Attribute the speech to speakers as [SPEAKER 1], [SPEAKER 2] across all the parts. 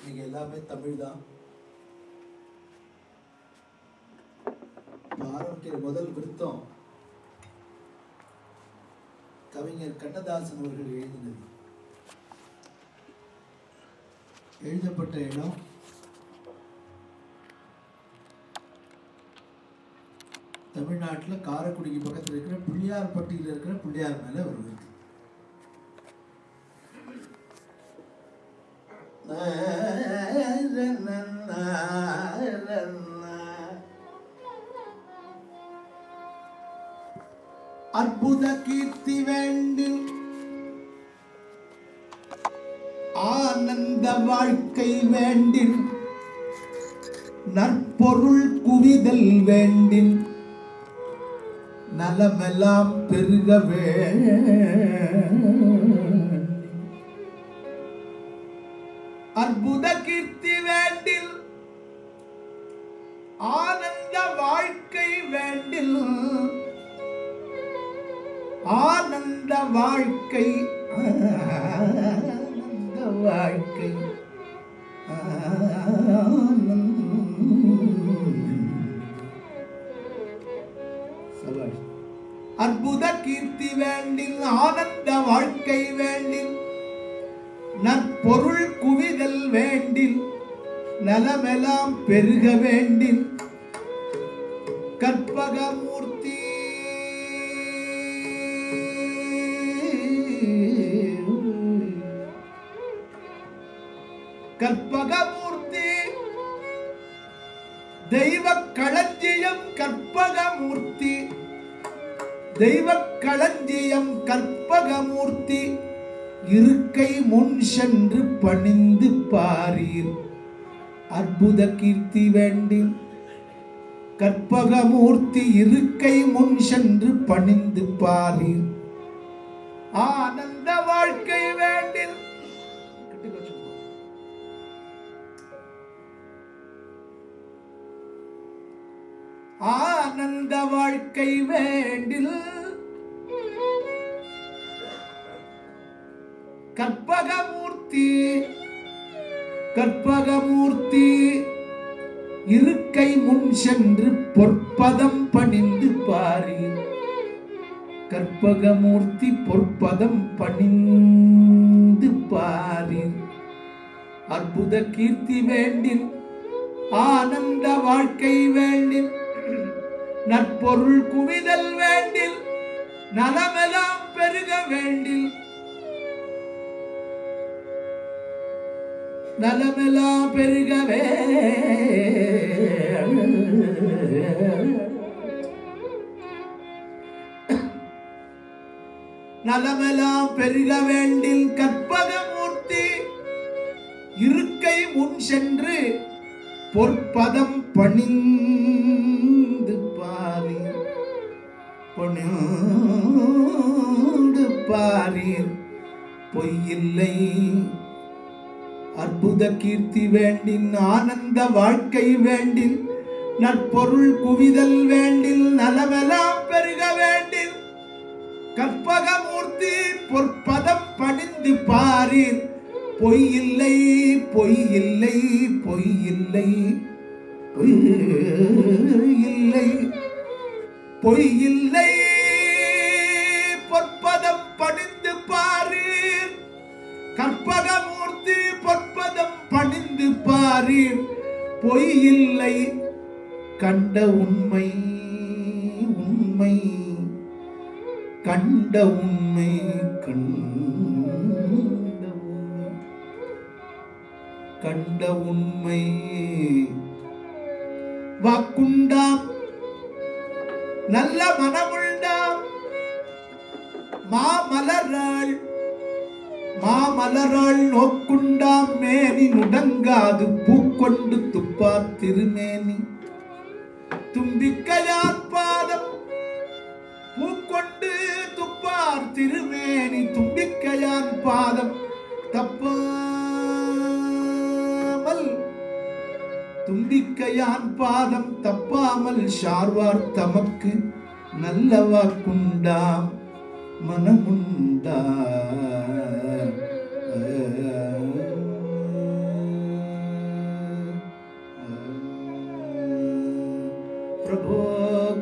[SPEAKER 1] நீங்க எல்லாமே தமிழ் தான். ஆரம்பிக்கிற முதல் விருத்தம் கவிஞர் கண்ணதாசன் அவர்கள் எழுதினது. எழுதப்பட்ட இடம் தமிழ்நாட்டில் காரைக்குடிக்கு பக்கத்தில் இருக்கிற பிள்ளையார்பட்டியில் இருக்கிற பிள்ளையார் மேல ஒரு விருது. அற்புத கீர்த்தி வேண்டில் ஆனந்த வாழ்க்கை வேண்டின் நற்பொருள் குவிதல் வேண்டின் நலமெல்லாம் பெருகவே அற்புத கீர்த்தி வேண்டில் ஆனந்த வாழ்க்கை வேண்டில் ஆனந்த வாழ்க்கை ஆனந்த வாழ்க்கை அற்புத கீர்த்தி வேண்டில் ஆனந்த வாழ்க்கை வேண்டில் நற்பொருள் குவிதல் வேண்டில் நலமெல்லாம் பெருக வேண்டில் கற்பகமூர்த்தி கற்பகமூர்த்தி தெய்வ களஞ்சியம் கற்பகமூர்த்தி தெய்வ களஞ்சியம் கற்பகமூர்த்தி இருக்கை முன் சென்று பணிந்து பாரீர் அற்புத கீர்த்தி வேண்டில் கற்பகமூர்த்தி இருக்கை முன் சென்று பணிந்து பாரீர் ஆனந்த வாழ்க்கை வேண்டில் ஆனந்த வாழ்க்கை வேண்டில் கற்பகமூர்த்தி கற்பகமூர்த்தி இருக்கை முன் சென்று பொற்பதம் பணிந்து பாரீர் கற்பகமூர்த்தி பொற்பதம் பணிந்து பாரீர் அற்புத கீர்த்தி வேண்டில் ஆனந்த வாழ்க்கை வேண்டில் நற்பொருள் குவிதல் வேண்டில் நலமெல்லாம் பெருக வேண்டில் நலமெல்லாம் பெருகவே நலமெல்லாம் பெருக வேண்டில் கற்பகமூர்த்தி இருக்கை முன் சென்று பொற்பதம் பணிந்து பாரீர் பணிந்து பாரீர் பொய்யில்லை அற்புத கீர்த்தி வேண்டின் ஆனந்த வாழ்க்கை வேண்டில் நற்பொருள் குவிதல் வேண்டில் நலமெல்லாம் பெருக வேண்டில் கற்பகமூர்த்தி பொற்பதம் பணிந்து பாரீர் பொய்யில்லை பொய்யில்லை பொய்யில்லை பொய்யில்லை பொய்யில்லை பொற்பதம் பணிந்து பாரீர் கற்பகமூர்த்தி பொற்பதம் பணிந்து பாரீர் பொய்யில்லை கண்ட உண்மை உண்மை கண்ட உண்மை கண்ட உண்மை வாக்குண்டாம் நல்ல மனமுண்டாம் மாமலராள் மாமலராள் நோக்குண்டாம் மேனி நுடங்காது பூக்கொண்டு துப்பார் திருமேனி தும்பிக்கையார் பாதம் பூக்கொண்டு துப்பார் திருமேனி தும்பிக்கையான் பாதம் தப்பாமல் தும்பிக்கையான் பாதம் தப்பாமல் சார்வார் தமக்கு நல்ல வாக்குண்டாம் மனமுண்டா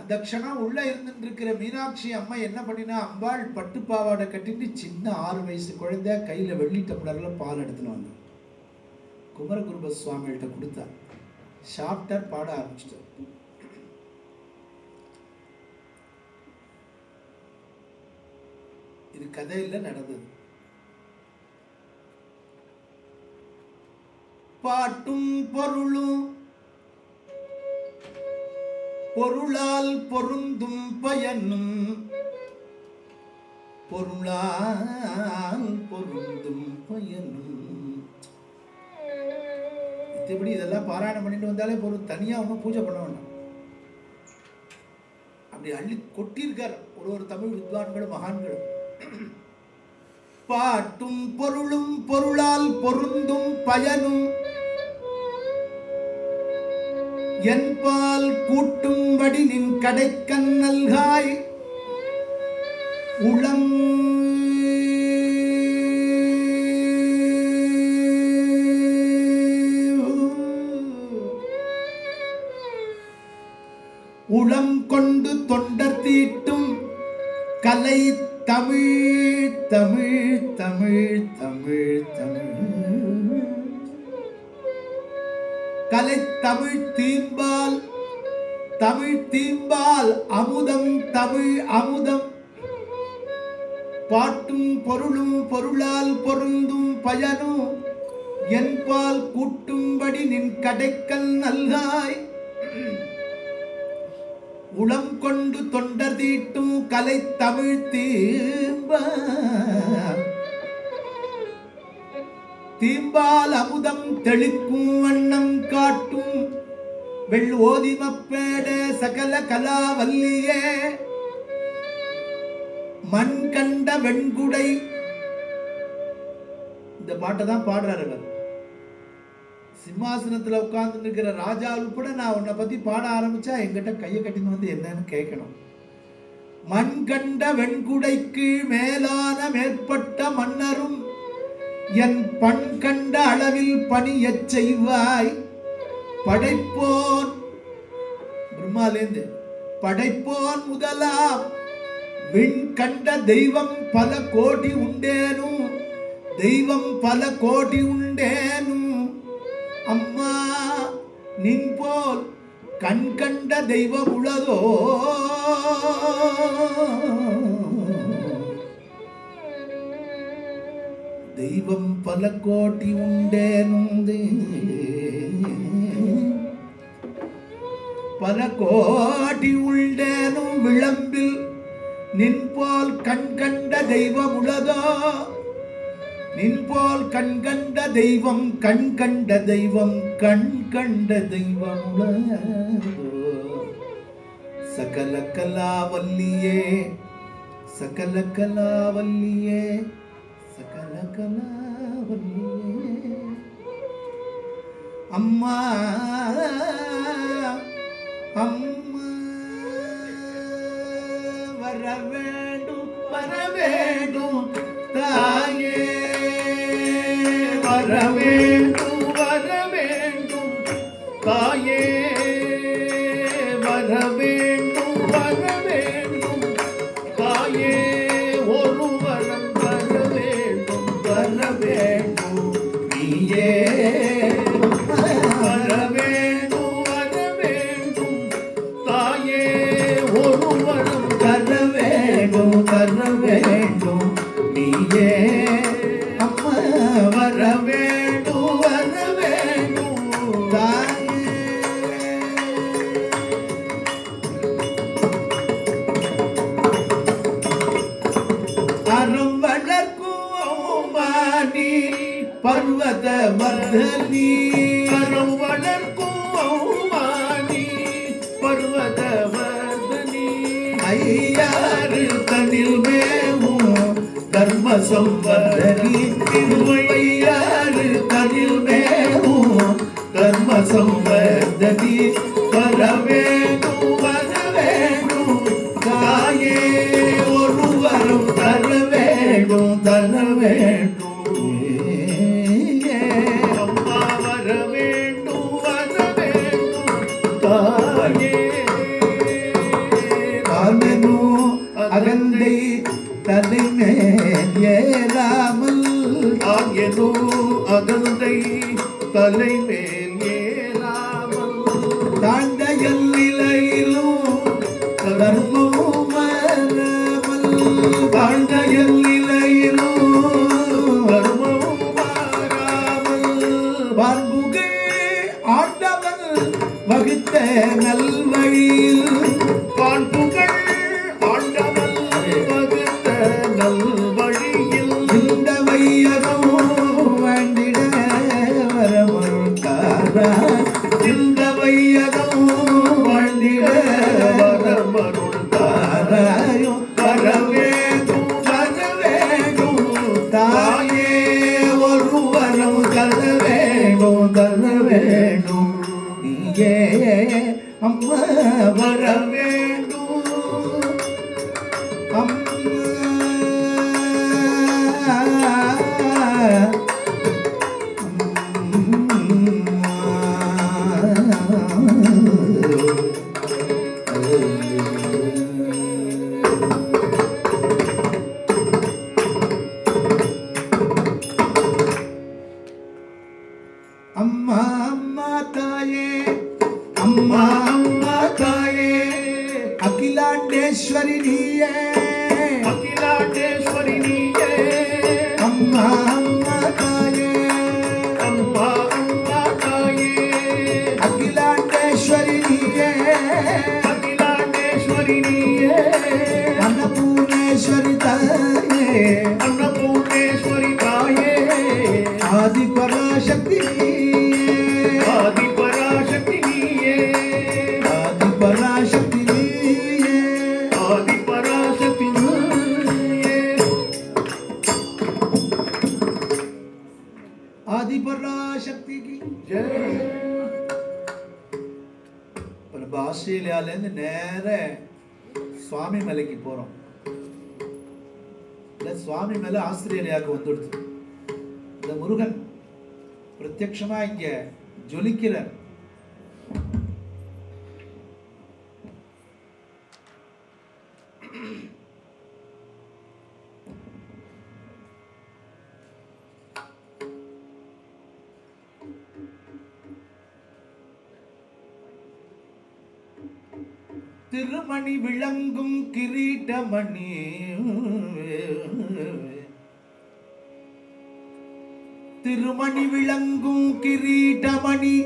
[SPEAKER 1] அந்த க்ஷணம் உள்ள இருந்துட்டு இருக்கிற மீனாட்சி அம்மா என்ன பண்ணினா, அம்பாள் பட்டுப்பாவாடை கட்டிட்டு சின்ன 6 வயசு குழந்தை கையில வெள்ளி டம்ளர்ல பால் எடுத்துன்னு வந்தார். குமரகுருப சுவாமிகிட்ட கொடுத்தா. சாப்பிட்டார், பாட ஆரம்பிச்சிட்டார். இது கதையில நடந்தது. பாட்டும் பொருளும் பொருளால் பொருந்தும் பயனும் பொருளால் பொருந்தும் பயனும். இப்படி இதெல்லாம் பாராயணம் பண்ணிட்டு வந்தாலே பொருள், தனியா ஒன்றும் பூஜை பண்ண வேண்டாம். அப்படி அள்ளி கொட்டியிருக்கார் ஒரு தமிழ் வித்வான்களும் மகான்களும். பாட்டும் பொருளும் பொருளால் பொருந்தும் பயனும் என்பால் கூட்டும்படி நின் கடைக்கண் நல்காய் உளம் உளம் கொண்டு தொண்டர் தீட்டும் கலை தமிழ் தமிழ் தமிழ் தமிழ் தமிழ் கலை தமிழ் தீம்பால் தமிழ் தீம்பால் அமுதம் தமிழ் அமுதம். பாட்டும் பொருளும் பொருளால் பொருந்தும் பயனும் என்பால் கூட்டும்படி நின் கடைக்கல் நல்காய் உளம் கொண்டு தொண்டர் தீட்டும் கலை தமிழ் தீம்பால் அமுதம் தெளிக்கும் வண்ணம் காட்டும் வெள்ளோதிமப்பேட சகல கலாவல்லியே மண் கண்ட வெண்குடை. இந்த பாட்டை தான் பாடுறாரு அவர். சிம்மாசனத்துல உட்கார்ந்து இருக்கிற ராஜா உட்பட நான் உன்னை பத்தி பாட ஆரம்பிச்சா என்கிட்ட கையை கட்டின்னு வந்து என்னன்னு கேட்கணும். மண் கண்ட வெண்குடைக்கு மேலான மேற்பட்ட மன்னரும் என் பண் கண்ட அளவில் பணியச் செய்வாய். படைப்போன் பிரம்மாலேந்து படைப்போன் முதலாம் விண் கண்ட தெய்வம் பல கோடி உண்டேனும் தெய்வம் பல கோடி உண்டேனும் அம்மா நின் போல் கண் கண்ட தெய்வம் உளதோ. தெய்வம் பல கோடி உண்டேனும் பல கோடி உண்டேனும் விளம்பில் நின் போல் கண் கண்ட தெய்வம் உளதோ. நின் போல் கண் கண்ட தெய்வம் கண் கண்ட தெய்வம் கண் கண்ட தெய்வம் உளதோ. சகல கலாவல்லியே சகல கலாவல்லியே சகல கலாவல்லியே அம்மா அம்மா வர வேண்டும் தாயே வர வேண்டும் தாயே வர வேண்டும் தாயே ஒரு வரம் வர வேண்டும் நீயே வர வேண்டும் தாயே ஒரு வரம் தர வேண்டும் நீயே அம்மா வர வேண்டும் தாயே. அறம் வளர்க்கும் மாணி பர்வத வர்தனி அறம் வளர்க்கும் மாணி பர்வத வர்தனி ஐயாறு தனில் மேவும் தர்ம சம்பர்தனி திருவையாறு தனில் மேவும் தர்ம சம்பர்தனி வர வேண்டும் தாயே ஒரு வரம் தர வேண்டும் அம்மா வர வேண்டும் தாயே.
[SPEAKER 2] தான் எனும் அகந்தை தலைமேல் ஏறாமல்
[SPEAKER 1] தாண்ட எல்லையிலும் தர்மமும் மாறாமல்
[SPEAKER 2] தாழ்ந்த எல்லையிலும் தர்மமும் மாறாமல்
[SPEAKER 1] வான்புகழ் ஆண்டவன் வகுத்த நல்வழியில்
[SPEAKER 2] பான்புகள் ஆண்டவன் வகுத்த நல்வழியில்
[SPEAKER 1] இந்த வையகம் வேண்டிட வரமருள்தாராய்
[SPEAKER 2] இந்த வையகம் வாழ்ந்திட வரமருள்தாராயும் வரவேண்டும்
[SPEAKER 1] தரவேண்டும் தாயே ஒரு வரம் தரவேண்டும் நீயே அம்மா வர வேண்டும் அம்மா அம்மா தாயே
[SPEAKER 2] அம்மா அம்மா தாயே
[SPEAKER 1] அகிலாண்டேஸ்வரி நீயே
[SPEAKER 2] அகிலாண்டேஸ்வரி நீயே
[SPEAKER 1] அம்மா அம்மா தாயே
[SPEAKER 2] அம்மா அம்மா தாயே
[SPEAKER 1] அகிலாண்டேஸ்வரி நீயே
[SPEAKER 2] அகிலாண்டேஸ்வரி நீயே
[SPEAKER 1] அன்னபூர்ணேஸ்வரி தாயே
[SPEAKER 2] அன்னபூர்ணேஸ்வரி தாயே
[SPEAKER 1] ஆதி பராசக்தி நீயே
[SPEAKER 2] ஆதி பராசக்தி நீயே
[SPEAKER 1] ஆதி பராசக்தி நீயே
[SPEAKER 2] ஆதி பராசக்தி நீயே
[SPEAKER 1] ஆதி பராசக்திக்கு
[SPEAKER 2] ஜெய்.
[SPEAKER 1] இப்போ நம்ம ஆஸ்திரேலியாவிலேருந்து நேர சுவாமி மலைக்கு போகிறோம். இல்லை சுவாமி மலை ஆஸ்திரேலியாவுக்கு வந்துடுது. இந்த முருகன் பிரத்யட்சமாக இங்கே ஜொலிக்கிறார். திருமணி விளங்கும் கிரீட்டமணி திருமணி விளங்கும் கிரீட்டமணி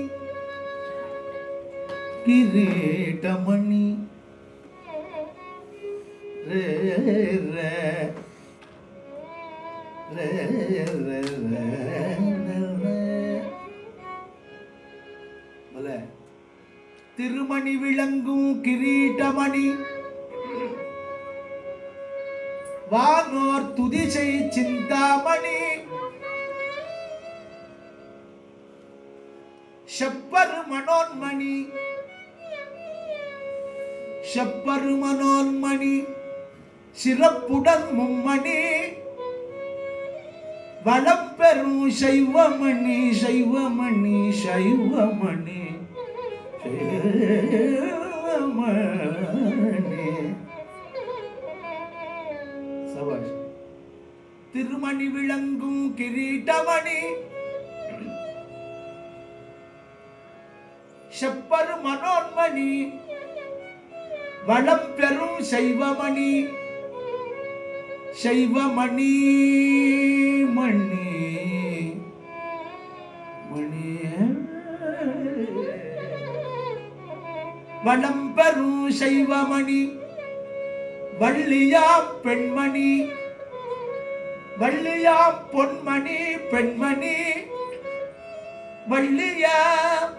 [SPEAKER 1] கிரீட்டமணி ரே ரே ரே ரே ரே போல திருமணி விளங்கும் கிரீட்டமணி வானோர் துதிசை சிந்தாமணி செப்பரு மனோன்மணி செப்பரு மனோன்மணி சிறப்புடன் மும்மணி வளம் பெறும் சைவமணி சைவமணி சைவமணி சபாஷ். திருமணி விளங்கும் கிரீட்டமணி செப்பரு மனோன்மணி வளம் பெறும் சைவமணி சைவமணி மணி மணி வளம் பெறும் சைவமணி வள்ளியாம் பெண்மணி வள்ளியாம் பொன்மணி பெண்மணி வள்ளியாம்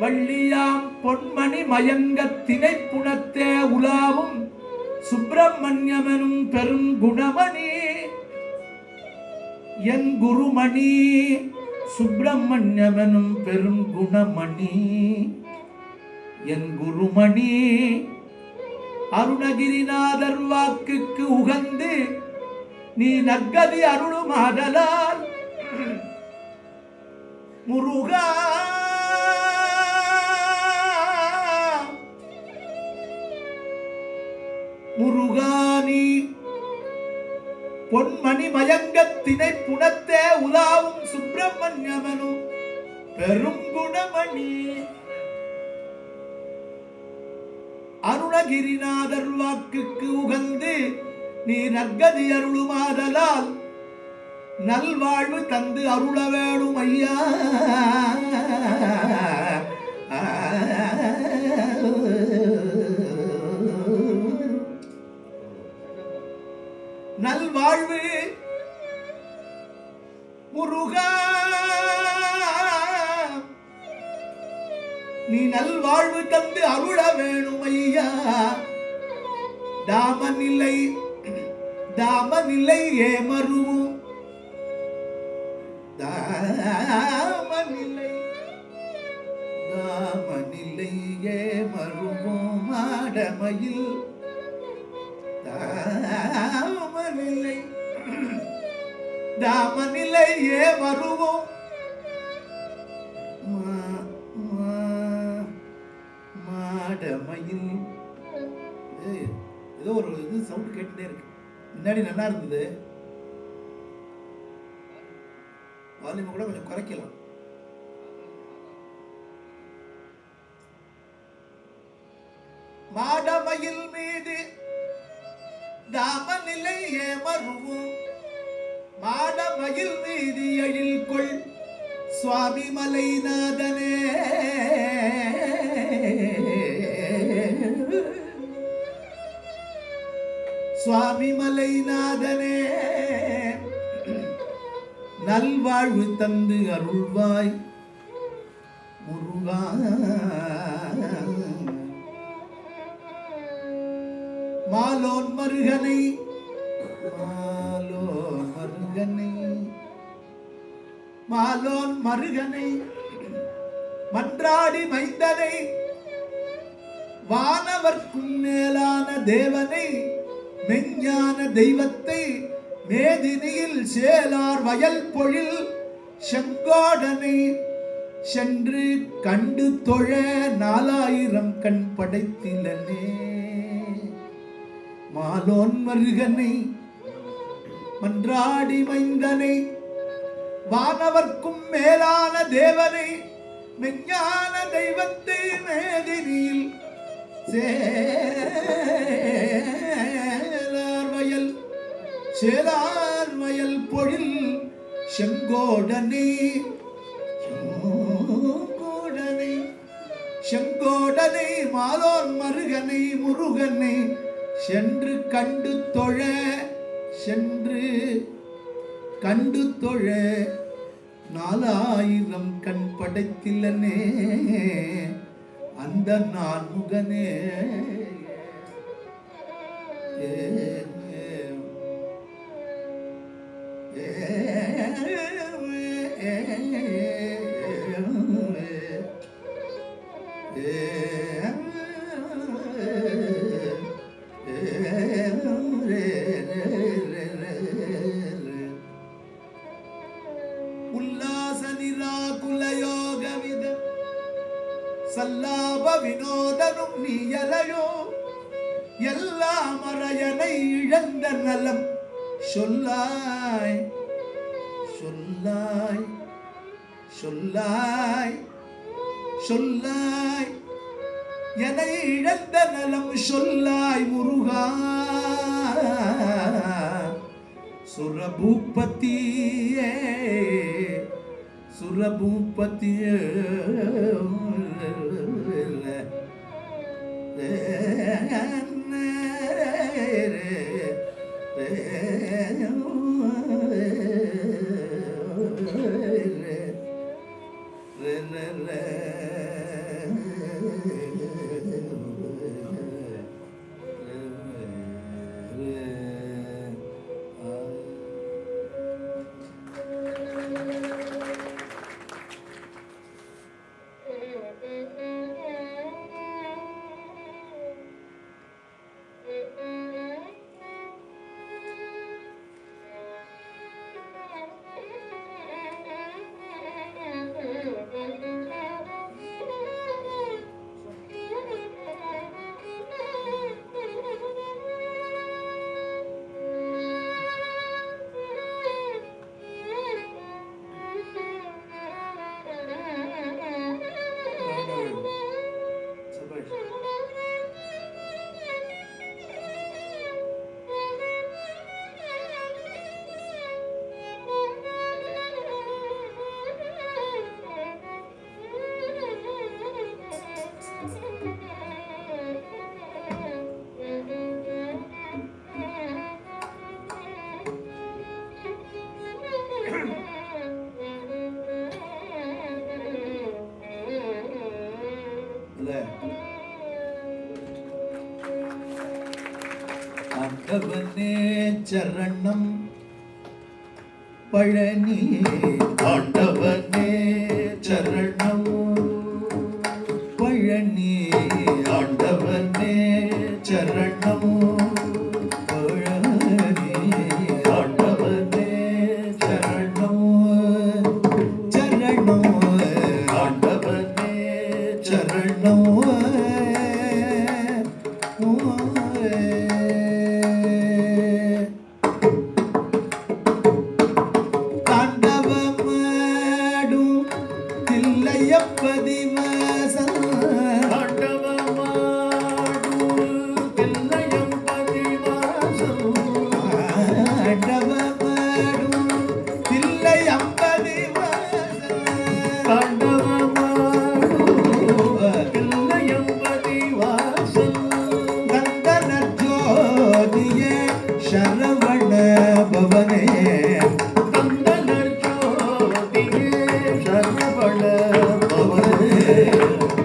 [SPEAKER 1] வள்ளியாம் பொன்மணி மயங்கத் திணைப்புணத்தே உலாவும் சுப்பிரமணியமெனும் பெருங்குணமணி என் குருமணி சுப்பிரமணியமெனும் பெருங்குணமணி என் குருமணி அருணகிரிநாதர் வாக்குக்கு உகந்து நீ நற்கதி அருளுமாதலால் முருகா முருகானி பொன்மணி மயங்கத்தினை புனத்தே உலாவும் சுப்பிரமணியமனு பெருங்குணமணி அருணகிரிநாதர் வாக்குக்கு உகந்து நீ நற்கதி அருளுமாதலால் நல்வாழ்வு தந்து அருள வேணும் ஐயா. நல்வாழ்வு முருகா நீ நல்வாழ்வு தந்து அருள வேணும் ஐயா. தாமநிலை தாமநிலை ஏமருவும் தாமநிலை தாமநிலை ஏமருவும் மாடமையில் தாமநிலை தாமநிலை ஏமருவும் மாடமையில். ஏதோ ஒரு இது சவுண்ட் கேட்டுட்டே இருக்கு. முன்னாடி நல்லா இருந்தது, வால்யூம் கூட கொஞ்சம் குறைக்கலாம். மாடமயில் மீது தாமநிலை ஏமருவும் மாடமயில் மீது எழில் கொள் சுவாமி மலைநாதனே. சுவாமி மலைநாதனே நல்வாழ்வு தந்து அருள்வாய் முருகா. மாலோன் மருகனை மாலோன் மருகனை மாலோன் மருகனை மன்றாடி மைந்தனை வானவர்க்கும் மேலான தேவனை மெஞ்ஞான தெய்வத்தை மேதினியில் சேலார் வயல் பொழில் செங்கோடனை சென்று கண்டு தொழ 4000 கண் படைத்திலனே. மாலோன் மருகனை மன்றாடி மைந்தனை வானவர்க்கும் மேலான தேவனை மெஞ்ஞான தெய்வத்தை மேதினியில் சேலார் வயல் பொழில் செங்கோடனை செங்கோடனை மாலோன் மருகனை முருகனை சென்று கண்டு தொழ 4000 கண் படைத்திலனே அந்த நான் முகனே. உல்லாச நிராகுல யோக வித சல்லாப வினோதனும் நீயலையோ எல்லா மறையனை இழந்த நலம் சொல்லாய் சொல்லாய் சொல்லாய் சொல்லாய் என இழந்த நலம் சொல்லாய் முருகா. சுரபூபதியே சுரபூபதியே ஆண்டவனே சரணம் பழனி
[SPEAKER 2] ஆண்டவனே சரணம்
[SPEAKER 1] பழனி
[SPEAKER 2] ஆண்டவனே சரணம்
[SPEAKER 1] பழனி
[SPEAKER 2] ஆண்டவனே சரணம்
[SPEAKER 1] சரணம்
[SPEAKER 2] ஆண்டவனே சரணம்
[SPEAKER 1] தாண்டவமாடும் தில்லையப்பதி வாசல் தாண்டவமாடும் தில்லையப்பதி வாசல் கந்தனர் ஜோதியே சரவண பவனே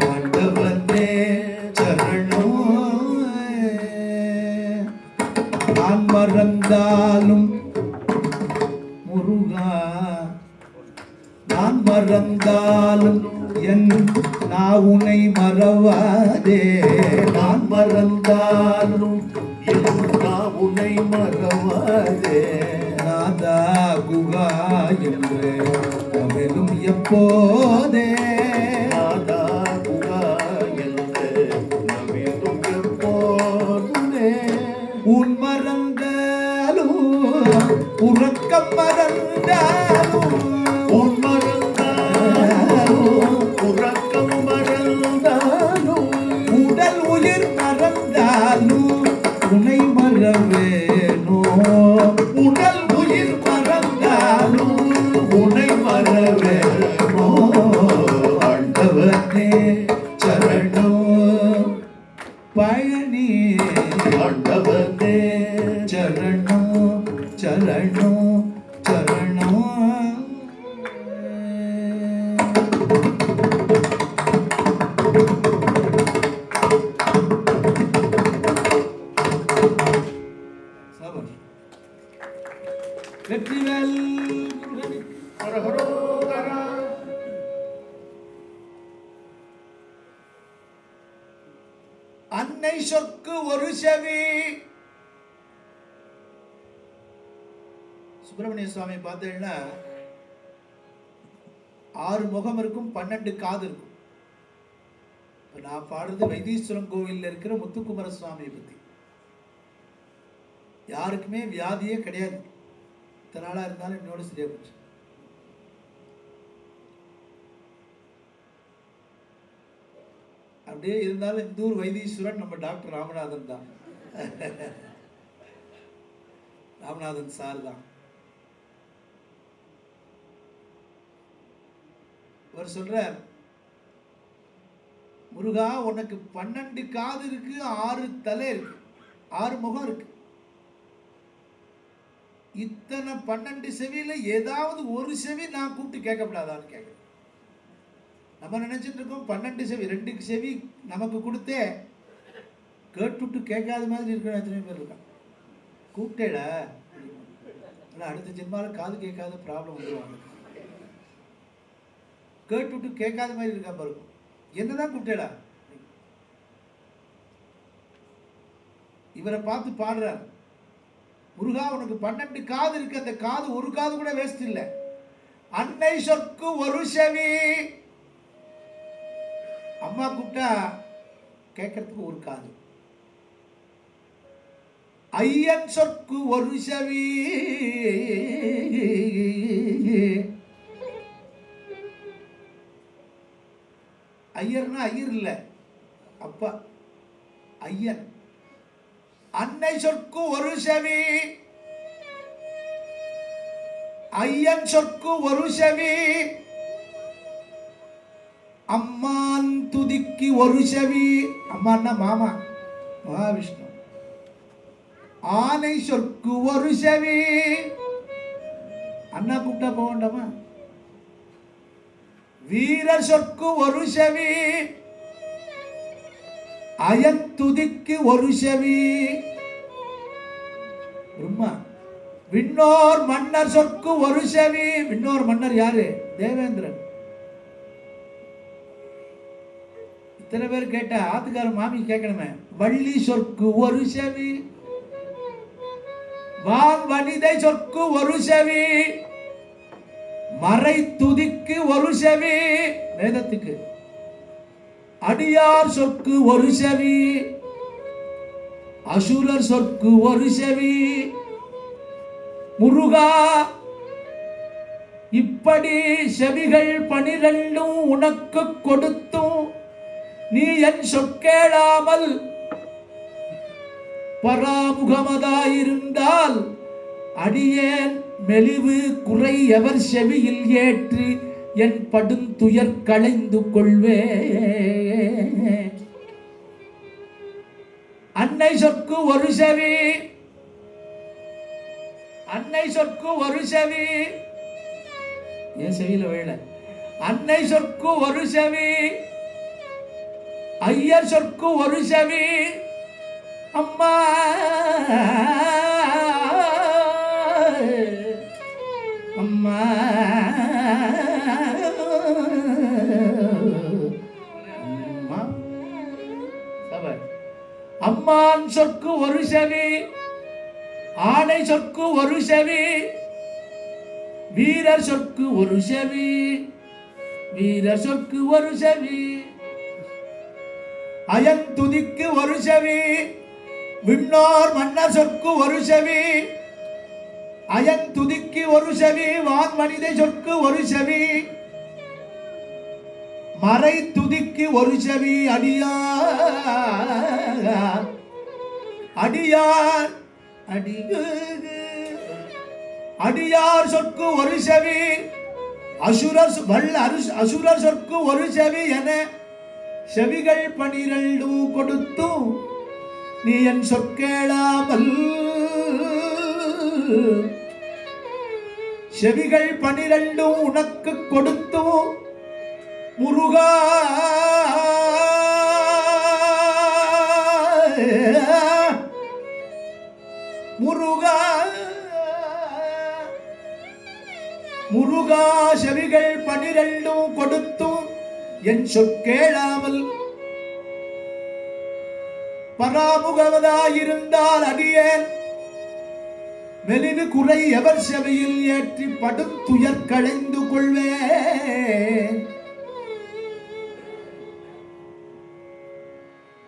[SPEAKER 1] ஆண்டவனே சரணம் நான் மறந்தாலும் முருகா நான் மறந்தாலும் என் நான் உன்னை மறவாதே நான் மறந்தாலும்
[SPEAKER 2] உன்னை மறவாதே
[SPEAKER 1] நாதா குகா என்று தமிழும் எப்போதே
[SPEAKER 2] நாதா குகா என்று நவிலும் எப்போதுமே
[SPEAKER 1] உன் மறந்தாலும் உறக்கம் மறந்தாலும்
[SPEAKER 2] உன் மறந்தாலும் உறக்கம் மறந்தாலும்
[SPEAKER 1] உடல் உயிர் மறந்தாலும் உன்னை மறவேனோ உடல் உயிர் மறந்தாலும் உன்னை மறவேனோ ஆண்டவனே சரணம் பழனி
[SPEAKER 2] ஆண்டவனே
[SPEAKER 1] சரணம் சரணம் சரணம் வெற்றிவேல் முருகனுக்கு
[SPEAKER 2] ஹரஹரோகரா.
[SPEAKER 1] அன்னை சொற்கு ஒரு செவி சுப்பிரமணிய சுவாமி பார்த்தீங்கன்னா 6 முகம் இருக்கும், 12 காது இருக்கும். நான் பாடுறது வைத்தீஸ்வரன் கோவில்ல இருக்கிற முத்துக்குமர சுவாமியை பத்தி. யாருக்குமே வியாதியே கிடையாது, இத்தனை நாளா இருந்தாலும் என்னோட சரியா போச்சு. அப்படியே இருந்தாலும் இந்த ஊர் வைத்தீஸ்வரன் நம்ம டாக்டர் ராமநாதன் தான். ராமநாதன் சார் தான். அவர் சொல்றார், முருகா உனக்கு 12 காது இருக்கு, 6 தலை இருக்கு, 6 முகம் இருக்கு. இத்தனை 12 செவியில ஏதாவது ஒரு செவி நான் கூப்பிட்டு கேட்கப்படாதான்னு கேட்க. நம்ம நினைச்சிட்டு இருக்கோம் 12 செவி, 2 செவி நமக்கு கொடுத்தே கேட்டுட்டு கேட்காத மாதிரி இருக்கிற எத்தனை பேர் இருக்கான். கூப்பிட்டேடா அடுத்த ஜென்மால காது கேட்காத ப்ராப்ளம் வந்துருவாங்க. கேட்டுட்டு கேட்காத மாதிரி இருக்கா பாருங்க. என்னதான் கூப்பிட்டேடா. இவரை பார்த்து பாடுறார், முருகா உனக்கு 12 காது இருக்கு, அந்த காது ஒரு காது கூட வேஸ்ட் இல்லை. அன்னை சொற்கு ஒரு செவி. அம்மா கூப்பிட்டா கேட்கறதுக்கு ஒரு காது. ஐயன் சொற்கு ஒரு செவி. ஐயர்னா ஐயர் இல்ல, அப்பா ஐயன். அன்னை சொற்கு ஒரு செவி, ஐயன் சொற்கு ஒரு செவி. அம்மான் துதிக்கு ஒரு செவி. அம்மான்னா மாமா மகாவிஷ்ணு. ஆனை சொற்கு ஒரு செவி. அண்ணா கூப்பிட்டா போக வேண்டாமா? வீர சொற்கு ஒரு செவி. அயன் துதிக்கு ஒரு செவி. பிரம்மா. விண்ணோர் மன்னர் சொற்கு ஒரு செவி. விண்ணோர் மன்னர் யாரு? தேவேந்திரன். இத்தனை பேர் கேட்ட ஆத்துக்கார மாமி கேட்கணுமே. வள்ளி சொற்கு ஒரு செவி, வான் வனிதை சொற்கு ஒரு செவி, மறை துதிக்கு ஒரு செவி, வேதத்துக்கு. அடியார் சொற்கு ஒரு செவி, அசுரர் சொற்கு ஒரு செவி. முருகா, இப்படி செவிகள் 12 உனக்கு கொடுத்தும் நீ என் சொற்கேளாமல் பராமுகமதாயிருந்தால் அடியேன் மெலிவு குறை எவர் செவியில் ஏற்றி என் படுந்துயர் களைந்து கொள்வே. அன்னை சொற்கு ஒரு செவி, அன்னை சொற்கு ஒரு செவி. என் செவியில வேள. அன்னை சொற்கு ஒரு செவி, ஐயர் சொற்கு ஒரு செவி. அம்மா அம்மா அம்மான் சொற்கு ஒரு செவி, ஆணை சொற்கு ஒரு செவி, வீரர் சொற்கு ஒரு செவி, வீரர் சொற்கு ஒரு செவி. அயந்துதிக்கு ஒரு செவி, விண்ணோர் மன்னர் சொற்கு ஒரு செவி, அயந்துதிக்கு ஒரு செவி, வான் மனிதை சொற்கு ஒரு செவி, மறை துதிக்கு ஒரு செவி. அடியார் அடியார் அடியார் சொற்கு ஒரு செவி, அசுரர் சொற்கு ஒரு செவி என செவிகள் 12 கொடுத்தும் நீ என் சொற்கேளாமல் செவிகள் 12 உனக்கு கொடுத்தும் முருகா முருகா முருகா செவிகள் 12 கொடுத்தும் என் சொற்கேளாமல் பராமுகவதாயிருந்தால் அடியேன் மெலிவு குறை எவர் செவியில் ஏற்றி படும் துயர் களைந்து கொள்வேன்.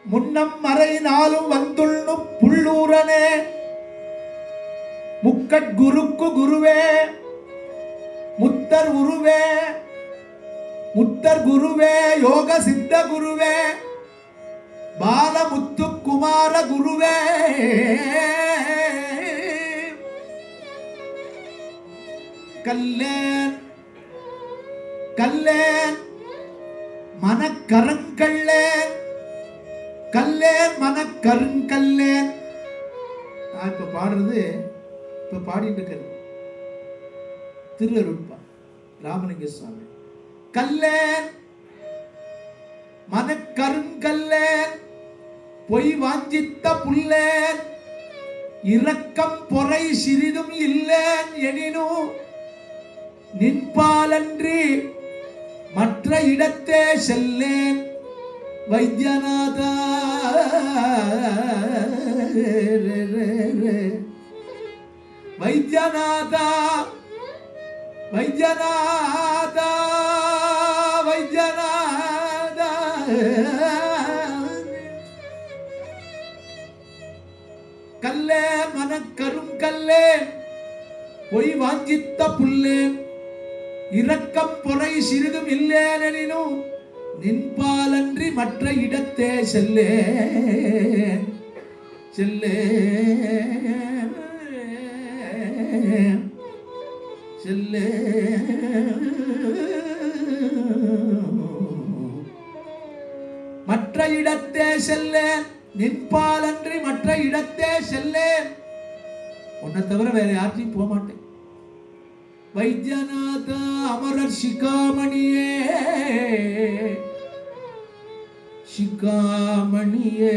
[SPEAKER 1] முன்னம் மறை நாளும் வந்துள்ளு புள்ளூரனே, முக்கட்குருக்கு குருவே, முத்தர் உருவே, முத்தர் குருவே, யோக சித்த குருவே, பாலமுத்து குமார குருவே. கல்லேன் கல்லேன் மனக்கரங்கல்லேன், கல்லேன் மனக்கருங்கல்லேன். இப்ப பாடுறது, இப்ப பாடிட்டு இருக்கிறது திருஅருட்பா ராமலிங்க சுவாமி. கல்லேன் மனக்கருங்கல்லேன், பொய் வாஞ்சித்த புல்லேன், இரக்கம் பொறை சிறிதும் இல்லேன் எனினும் நின்பாலன்றி மற்ற இடத்தே செல்லேன். வைத்தியநாதா வைத்தியநாதா வைத்தியநாதா வைத்தியநாதா. கல்லே மனக்கரும் கல்லே, பொய் வாஞ்சித்த புல்லேன், இரக்கம் பொறை சிறிதும் இல்லேனும் நின்பாலன்றி மற்ற இடத்தே செல்லேன் செல்லேன் செல்லேன். மற்ற இடத்தே செல்லேன், நின்பாலன்றி மற்ற இடத்தே செல்லேன். உன்னை தவிர வேற யார்ட்டையும் போக மாட்டேன். வைத்தியநாதா அமரர் சிகாமணியே, சிகாமணியே,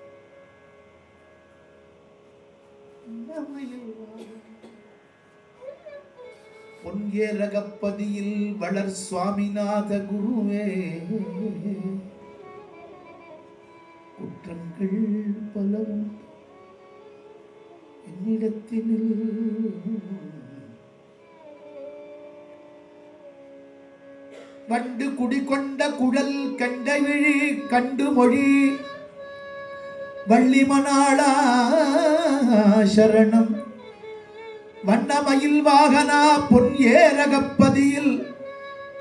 [SPEAKER 1] பொன்ஏரகப்பதியில் வளர் சுவாமிநாத குருவே, குற்றங்கள் பலவும் என்னிடத்தில் வண்டு குடிகொண்ட குழல் கண்ட விழி கண்டு மொழி வள்ளிமணாளா சரணம் வண்ணமயில் வாகனா பொன் ஏரகப்பதியில்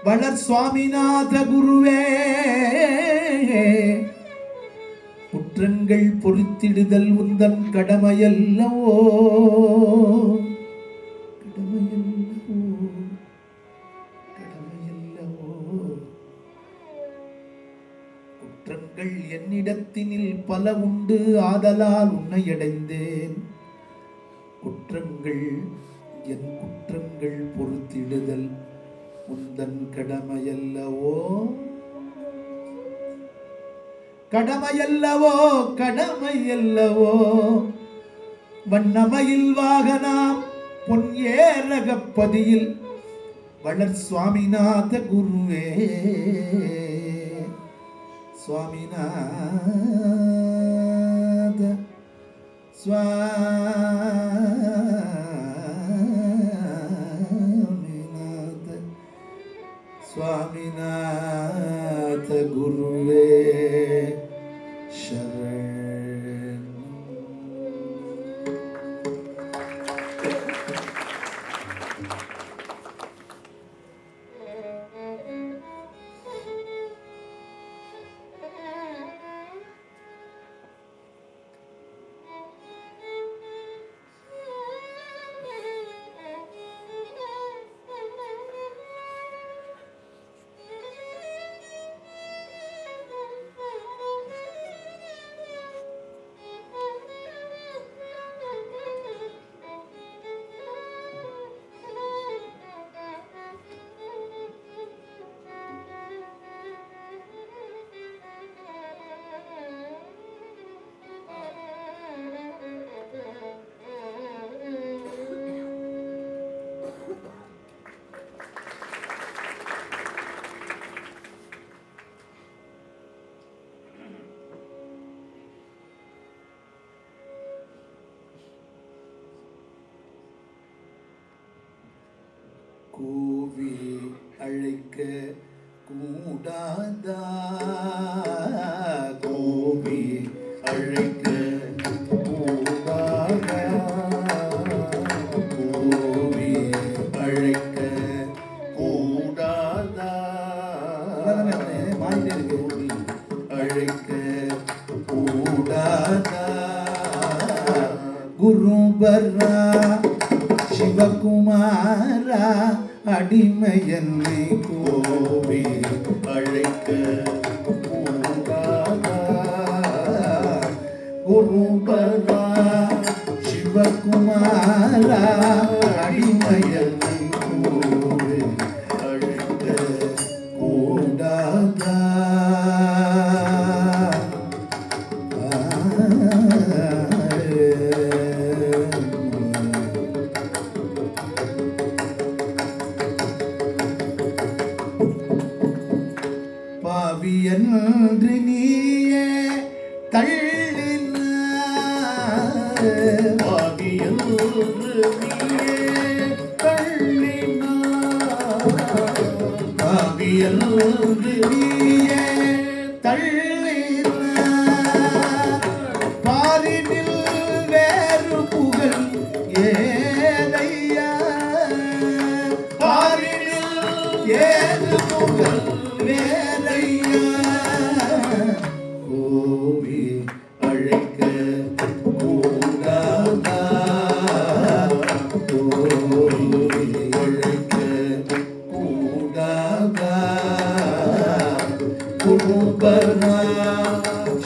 [SPEAKER 1] வளர் சுவாமிநாத குருவே, குற்றங்கள் பொறுத்திடுதல் உந்தன் கடமையல்லவோ, கடமையல்லவோ, கடமையல்லவோ. குற்றங்கள் என்னிடத்தினில் பல உண்டு ஆதலால் உன்னை அடைந்தேன். குற்றங்கள் என் குற்றங்கள் பொறுத்திடுதல் உந்தன் கடமையல்லவோ, கடமையல்லவோ, கடமையல்லவோ. வண்ணமயில் வாகனாம் பொன் ஏரகப்பதியில் வளர் சுவாமிநாத குருவே, சுவாமிநாத சுவாமிநாத சுவாமிநாத குருவே சரணம். கூவி அழைக்க கூடாதா, கூவி அழைக்க கூடாதா, கூவி அழைக்க கூடாதா, கூவி அழைக்க கூடாதா. குருபரா சிவகுமாரா அடிமையன்னை கோவி அழைக்க கூடாதா. குருபரா சிவகுமாரா அடிமையன்னை கோவி அழைக்க கூடாதா. பாவியன்று நீயே தள்ளினாய், பாவியன்று நீயே தள்ளினாய், பாவியன்று நீயே தள்ளினாய். பாரினில் வேறு புகழ் ஏதையா, பாரினில் ஏது புகழ் வேலையா. கோவி அழைக்க கூடாதா, கோவி அழைக்க கூடாதா. குருபரா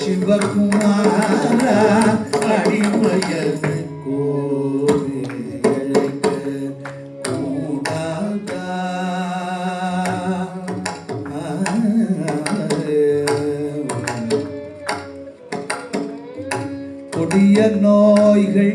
[SPEAKER 1] சிவகுமாரா அடிமையது கோவி அழைக்க கூடாதா. கொடிய நோய்கள்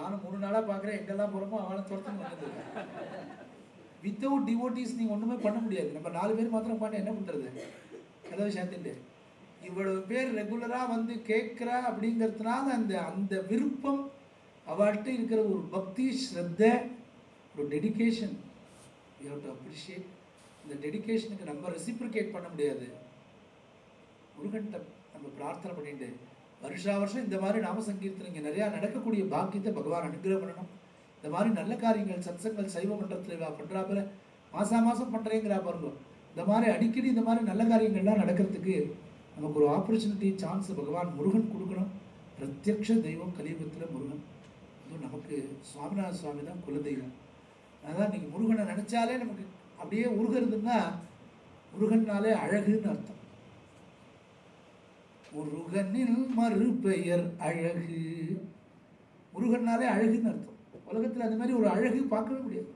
[SPEAKER 1] நானும் 3 நாளா பார்க்குறேன், எங்கெல்லாம் போகிறோமோ அவனை துரத்துன்னு வந்தது. வித்தவுட் டிவோட்டிஸ் நீங்கள் ஒன்றுமே பண்ண முடியாது. நம்ம 4 பேர் மாத்திரம் பண்ண என்ன பண்ணுறது? கதவை சாத்திட்டு இவ்வளவு பேர் ரெகுலராக வந்து கேட்குறா அப்படிங்கிறதுனால அந்த அந்த விருப்பம், அவள்கிட்ட இருக்கிற ஒரு பக்தி, ஸ்ரத்த, ஒரு dedication, you have to appreciate. இந்த டெடிக்கேஷனுக்கு நம்ம ரெசிப்ரிகேட் பண்ண முடியாது. முருகன்கிட்ட நம்ம பிரார்த்தனை பண்ணிட்டு வருஷா வருஷம் இந்த மாதிரி நாம சங்கீர்த்தனைங்க நிறையா நடக்கக்கூடிய பாக்கியத்தை பகவான் அனுகிரகம் பண்ணணும். இந்த மாதிரி நல்ல காரியங்கள், சத்சங்கள், சைவ மன்றத்தில் பண்ணுறாப்புல மாதம் பண்ணுறேங்கிறா பாருங்க. இந்த மாதிரி அடிக்கடி இந்த மாதிரி நல்ல காரியங்கள்லாம் நடக்கிறதுக்கு நமக்கு ஒரு ஆப்பர்ச்சுனிட்டி, சான்ஸ் பகவான் முருகன் கொடுக்கணும். பிரத்யக்ஷ தெய்வம் கலியுகத்தில் முருகன். அதுவும் நமக்கு சுவாமிநாத சுவாமி தான் குலதெய்வம். அதான் இன்னைக்கு முருகனை நினச்சாலே நமக்கு அப்படியே உருகிறதுன்னா, முருகன்னாலே அழகுன்னு அர்த்தம். முருகனின் மறுபெயர் அழகு. முருகன்னாலே அழகுன்னு அர்த்தம். உலகத்தில் அந்த மாதிரி ஒரு அழகு பார்க்கவே முடியாது.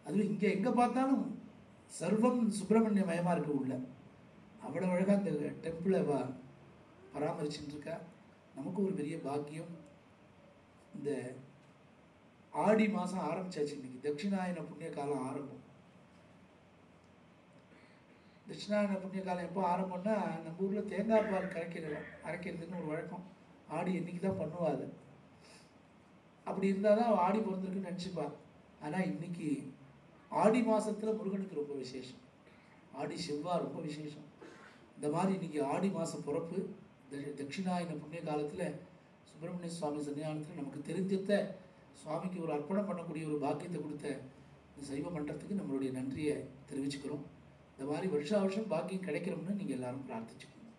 [SPEAKER 1] அதுவும் இங்கே எங்கே பார்த்தாலும் சர்வம் சுப்பிரமணிய மயமாக இருக்க உள்ள அவ்வளோ அழகாக இந்த டெம்பிளை பராமரிச்சுட்டு இருக்கா. நமக்கு ஒரு பெரிய பாக்கியம். இந்த ஆடி மாதம் ஆரம்பிச்சாச்சு. இன்னைக்கு தட்சிணாயன புண்ணிய காலம் ஆரம்பம். தட்சிணாயன புண்ணிய காலம் எப்போ ஆரம்பம்னா, நம்ம ஊரில் தேங்காய் பால் அரைக்கிறதுன்னு ஒரு வழக்கம். ஆடி இன்னைக்கு தான் பண்ணுவாது. அப்படி இருந்தால் தான் ஆடி பிறந்திருக்குன்னு நினச்சிப்பா. ஆனால் இன்னைக்கு ஆடி மாதத்தில் முருகனுக்கு ரொம்ப விசேஷம். ஆடி செவ்வாய் ரொம்ப விசேஷம். இந்த மாதிரி இன்னைக்கு ஆடி மாதம் பிறப்பு. தட்சிணாயன புண்ணிய காலத்தில் சுப்பிரமணிய சுவாமி சன்னிதானத்தில் நமக்கு தெரிஞ்சத சுவாமிக்கு ஒரு அர்ப்பணம் பண்ணக்கூடிய ஒரு பாக்கியத்தை கொடுத்த இந்த சைவ மன்றத்துக்கு நம்மளுடைய நன்றியை தெரிவிச்சுக்கிறோம். இந்த மாதிரி வருஷா வருஷம் பாக்கியம் கிடைக்கணும்னு நீங்கள் எல்லாரும் பிரார்த்திச்சுக்கணும்.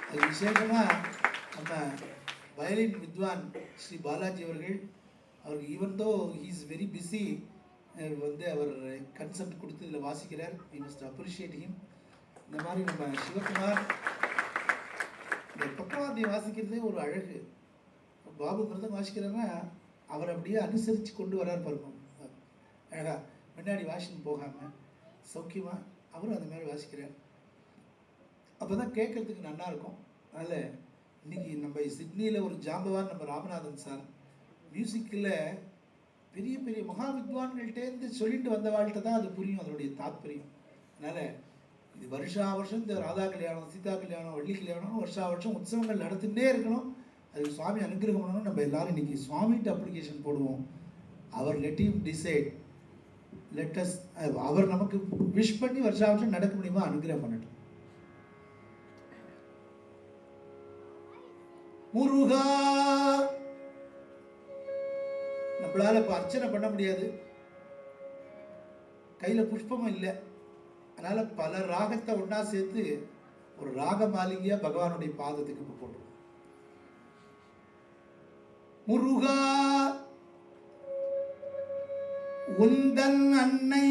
[SPEAKER 1] அது விசேஷமாக நம்ம வயலின் வித்வான் ஸ்ரீ பாலாஜி அவர்கள், அவருக்கு even though he is very busy, வந்து அவர் கன்செப்ட் கொடுத்து இதில் வாசிக்கிறார். We must appreciate him. இந்த மாதிரி நம்ம சிவகுமார் இந்த பக்கவாதி வாசிக்கிறதே ஒரு அழகு. பாபு மிருதம் வாசிக்கிறாருன்னா அவர் அப்படியே அனுசரித்து கொண்டு வரார் பாருங்க. அழகா முன்னாடி வாசின்னு போகாமல் சௌக்கியமாக அவரும் அந்த மாதிரி வாசிக்கிறார். அப்போ தான் கேட்குறதுக்கு நல்லா இருக்கும். அதில் இன்றைக்கி நம்ம சிட்னியில் ஒரு ஜாம்பவான் நம்ம ராமநாதன் சார் மியூசிக்கில் பெரிய பெரிய மகா வித்வான்கள்டேருந்து சொல்லிட்டு வந்த வாழ்க்கை தான் அது புரியும், அதனுடைய தாத்பரியம். அதனால் இது வருஷா வருஷம் இந்த ராதா கல்யாணம், சீதா கல்யாணம், வள்ளி கல்யாணம் வருஷா வருஷம் உற்சவங்கள் நடந்துகிட்டே இருக்கணும். அதுக்கு சுவாமி அனுகிரகம் பண்ணணும். நம்ம எல்லாரும் இன்றைக்கி சுவாமிகிட்ட அப்ளிகேஷன் போடுவோம். அவர் let him decide, let us, அவர் நமக்கு விஷ் பண்ணி வருஷா வருஷம் நடக்க முடியுமா அனுகிரகம் பண்ணட்டும். முருகா, நம்மளால இப்போ அர்ச்சனை பண்ண முடியாது, கையில் புஷ்பமும் இல்லை. அதனால பல ராகத்தை ஒன்றா சேர்த்து ஒரு ராக மாளிகையா பகவானுடைய பாதத்துக்கு இப்போ போடுறோம். முருகா, உந்தன் அன்னை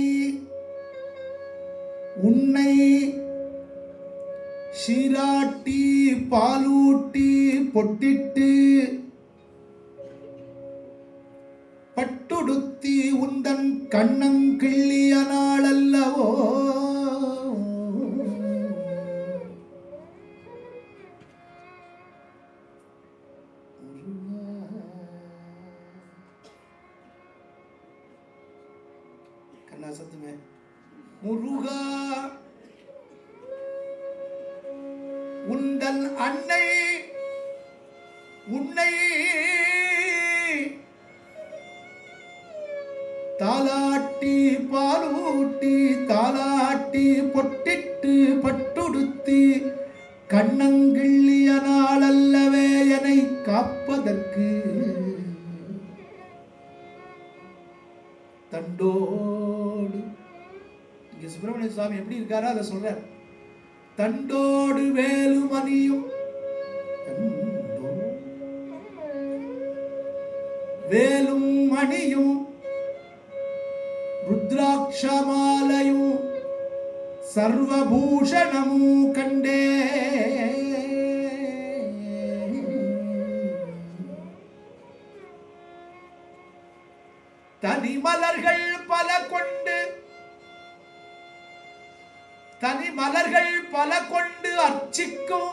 [SPEAKER 1] உன்னை சீராட்டி பாலூட்டி பொட்டிட்டு பட்டுடுத்தி உந்தன் கண்ணம் கிள்ளிய நாளல்லவோ. கண்ணா சத்துமே. முருகா, உந்தன் அன்னை உன்னை தாலாட்டி பாலூட்டி தாலாட்டி பொட்டிட்டு பட்டுடுத்தி கண்ணங்கிள்ளிய நாளல்லவே என்னை காப்பதற்கு தண்டோடு. இங்க சுப்பிரமணிய சுவாமி எப்படி இருக்காரோ அதை சொல்றார். தண்டோடு வேலுமணியும் வேலும் மணியும் ருத்ராட்சமாலையும் சர்வபூஷணமும் கண்டே தனிமலர்கள் பல கொண்டு தனி மலர்கள் பல கொண்டு அர்ச்சிக்கும்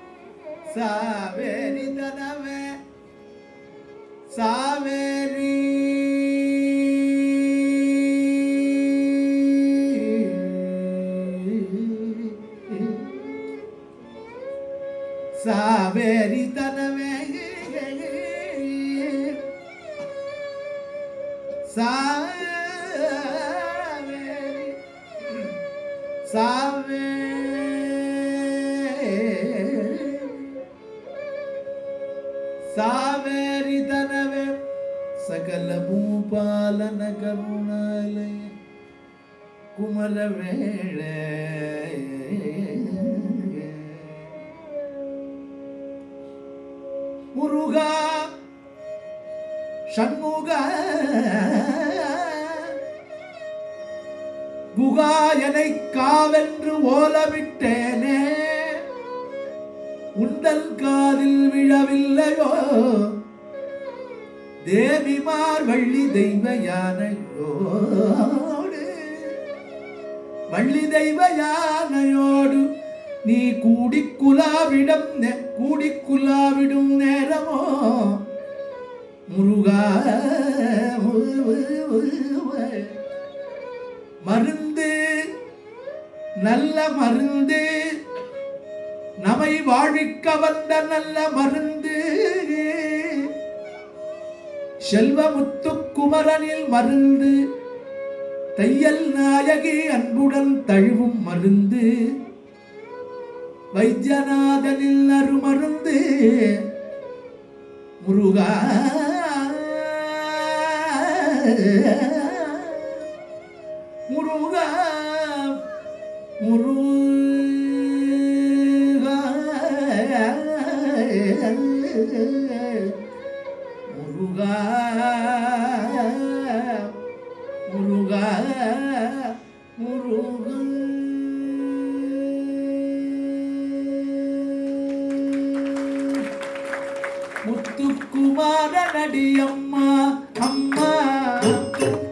[SPEAKER 1] சாவேரி தனவே சாவேரி சாவேரி தனவே சாவேரி சாவேரி தனவே சகல பூபாலன கருணாலய குமரவேள முருகா ஷண்முகா குகாயனை காவென்று ஓலவிட்டேனே உண்டல் காதில் விழவில்லையோ தேவிமார் வள்ளி தெய்வ யானையோடு வள்ளி தெய்வ யானையோடு நீ கூடிக்குலாவிடும் நேரமோ முருகா மருந்து நல்ல மருந்து நம்மை வாழிக்க வந்த நல்ல மருந்து செல்வமுத்து குமரனில் மருந்து தையல் நாயகி அன்புடன் தழுவும் மருந்து வைத்தியநாதனில் அருமருந்து முருகா முருகா முருகா முருகா முருகா முருகா முத்துக்குமார நடியம்மா அம்மா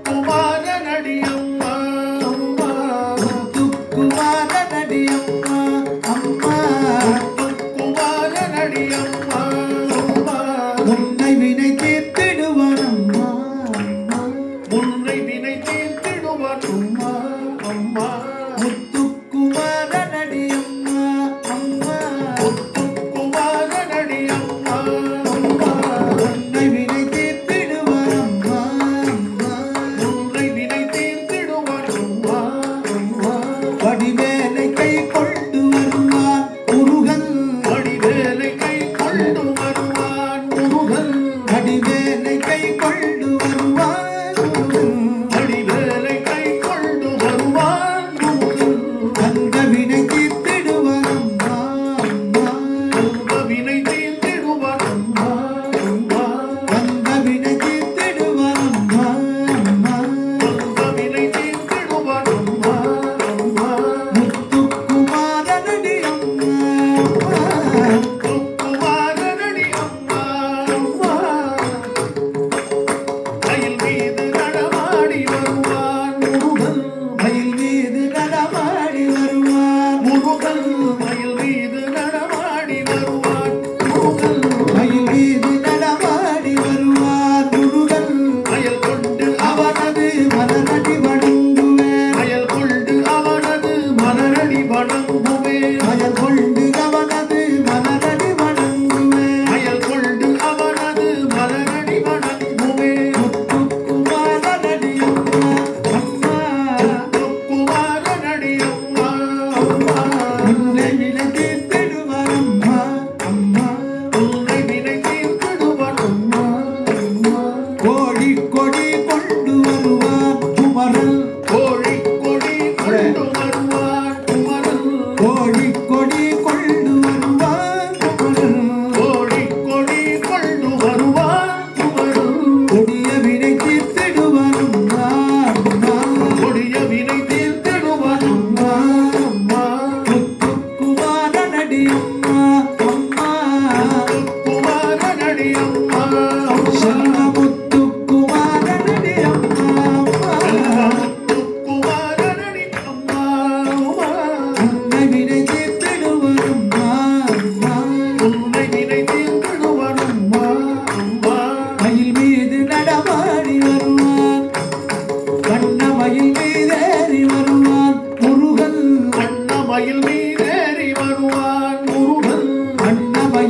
[SPEAKER 2] குமார நடியம்மா அம்மா
[SPEAKER 1] முத்துக்குமார நடியம்மா அம்மா
[SPEAKER 2] குமார நடியம்மா அம்மா
[SPEAKER 1] உன்னை வினை தீர்த்திடுவான் அம்மா
[SPEAKER 2] உன்னை வினை தீர்த்திடுவான் அம்மா அம்மா
[SPEAKER 1] முத்துக்குமார நடியம்மா அம்மா
[SPEAKER 2] குமார நடியம்மா அம்மா
[SPEAKER 1] உன்னை வினை தீர்த்திடுவான் அம்மா
[SPEAKER 2] உன்னை வினை தீர்த்திடுவான் அம்மா அம்மா
[SPEAKER 1] வடிவேலை கை கொண்டு வருவான் முருகன்
[SPEAKER 2] வடிவேலை கை கொண்டு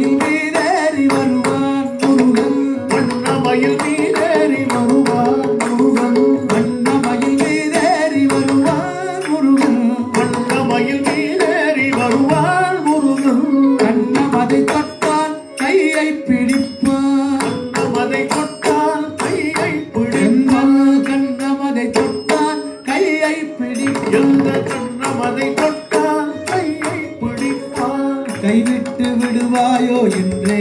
[SPEAKER 1] வண்ணமயில் மீதேறி வருவான் முருகன்.
[SPEAKER 2] வண்ணமயில் மீதேறி வருவான் முருகன்.
[SPEAKER 1] வண்ணமயில் மீதேறி வருவான் முருகன்.
[SPEAKER 2] வண்ணமயில் மீதேறி வருவான் முருகன்.
[SPEAKER 1] கண்ணமதை தொட்டால் கையை பிடிப்பான்.
[SPEAKER 2] கண்ணமதை தொட்டால் கையை பிடிப்பான்.
[SPEAKER 1] கண்ணமதை தொட்டால் கையை பிடிப்பான்.
[SPEAKER 2] எந்த கண்ணமதை தொட்டால் கையை பிடிப்பான்.
[SPEAKER 1] கைவிட்டு விடுவாயோ என்றே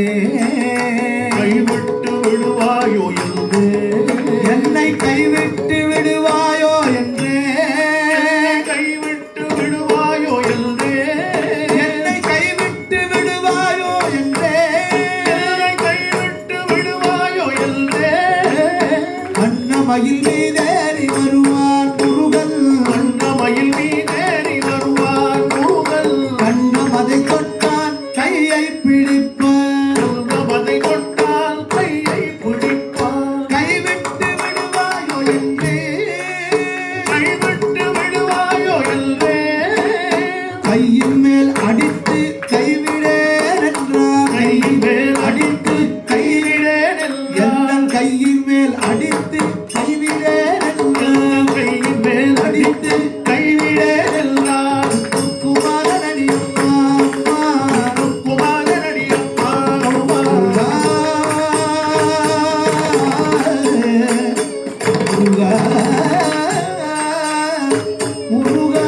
[SPEAKER 2] கைவிட்டு விடுவாயோ என்றே
[SPEAKER 1] என்னை கைவிட்டு விடுவாயோ என்றே
[SPEAKER 2] கைவிட்டு விடுவாயோ என்றே
[SPEAKER 1] என்னை கைவிட்டு விடுவாயோ என்றே
[SPEAKER 2] என்னை கைவிட்டு விடுவாயோ என்றே
[SPEAKER 1] வண்ணமயில் மீதேறி வருவான் முருகன்.
[SPEAKER 2] வண்ணமயில் மீதேறி வருவான் முருகன்.
[SPEAKER 1] கண்ணமதை தொட்டான் கையை பிடிப்பான்.
[SPEAKER 2] கண்ணமதை தொட்டால் கையை பிடிப்பான்.
[SPEAKER 1] கைவிட்டு விடுவாயோ என்றே
[SPEAKER 2] கைவிட்டு விடுவாயோ என்றே
[SPEAKER 1] கையின் மேல் அடித்து கைவிடேன் என்றார்.
[SPEAKER 2] கையின் மேல்
[SPEAKER 1] அடித்து
[SPEAKER 2] கைவிடேன் என்றார்.
[SPEAKER 1] என் கையின் மேல் அடித்து கைவிடேன் என்றார்.
[SPEAKER 2] கையின் மேல்
[SPEAKER 1] அடித்து
[SPEAKER 2] கைவிடேன் என்றார்.
[SPEAKER 1] குமாரனடி அம்மா, அம்மா.
[SPEAKER 2] குமாரனடி அம்மா, அம்மா.
[SPEAKER 1] முருகா, முருகா.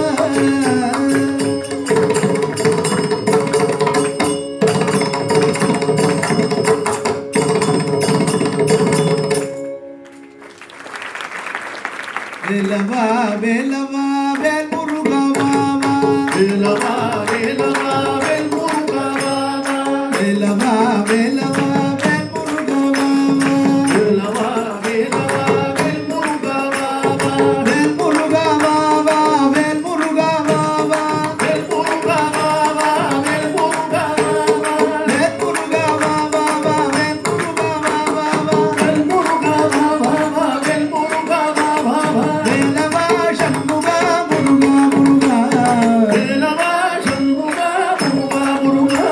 [SPEAKER 1] வேலவா வேலவா வேல் முருகா வா வா.
[SPEAKER 2] வேலவா வேலவா வேல் முருகா வா வா.
[SPEAKER 1] வேலவா வேலவா வேல் முருகா வா வா.
[SPEAKER 2] வேலவா வேலவா வேல் முருகா வா வா.
[SPEAKER 1] வேல் முருகா வா வா வேல் முருகா வா வா.
[SPEAKER 2] வேல் முருகா வா வா வேல் முருகா வா வா.
[SPEAKER 1] வேல் முருகா வா வா வா வேல் முருகா வா வா வா.
[SPEAKER 2] வேல் முருகா வா வா வா வேல் முருகா வா வா வா.
[SPEAKER 1] வேலவா சண்முகா முருகா முருகா.
[SPEAKER 2] வேலவா சண்முகா முருகா முருகா.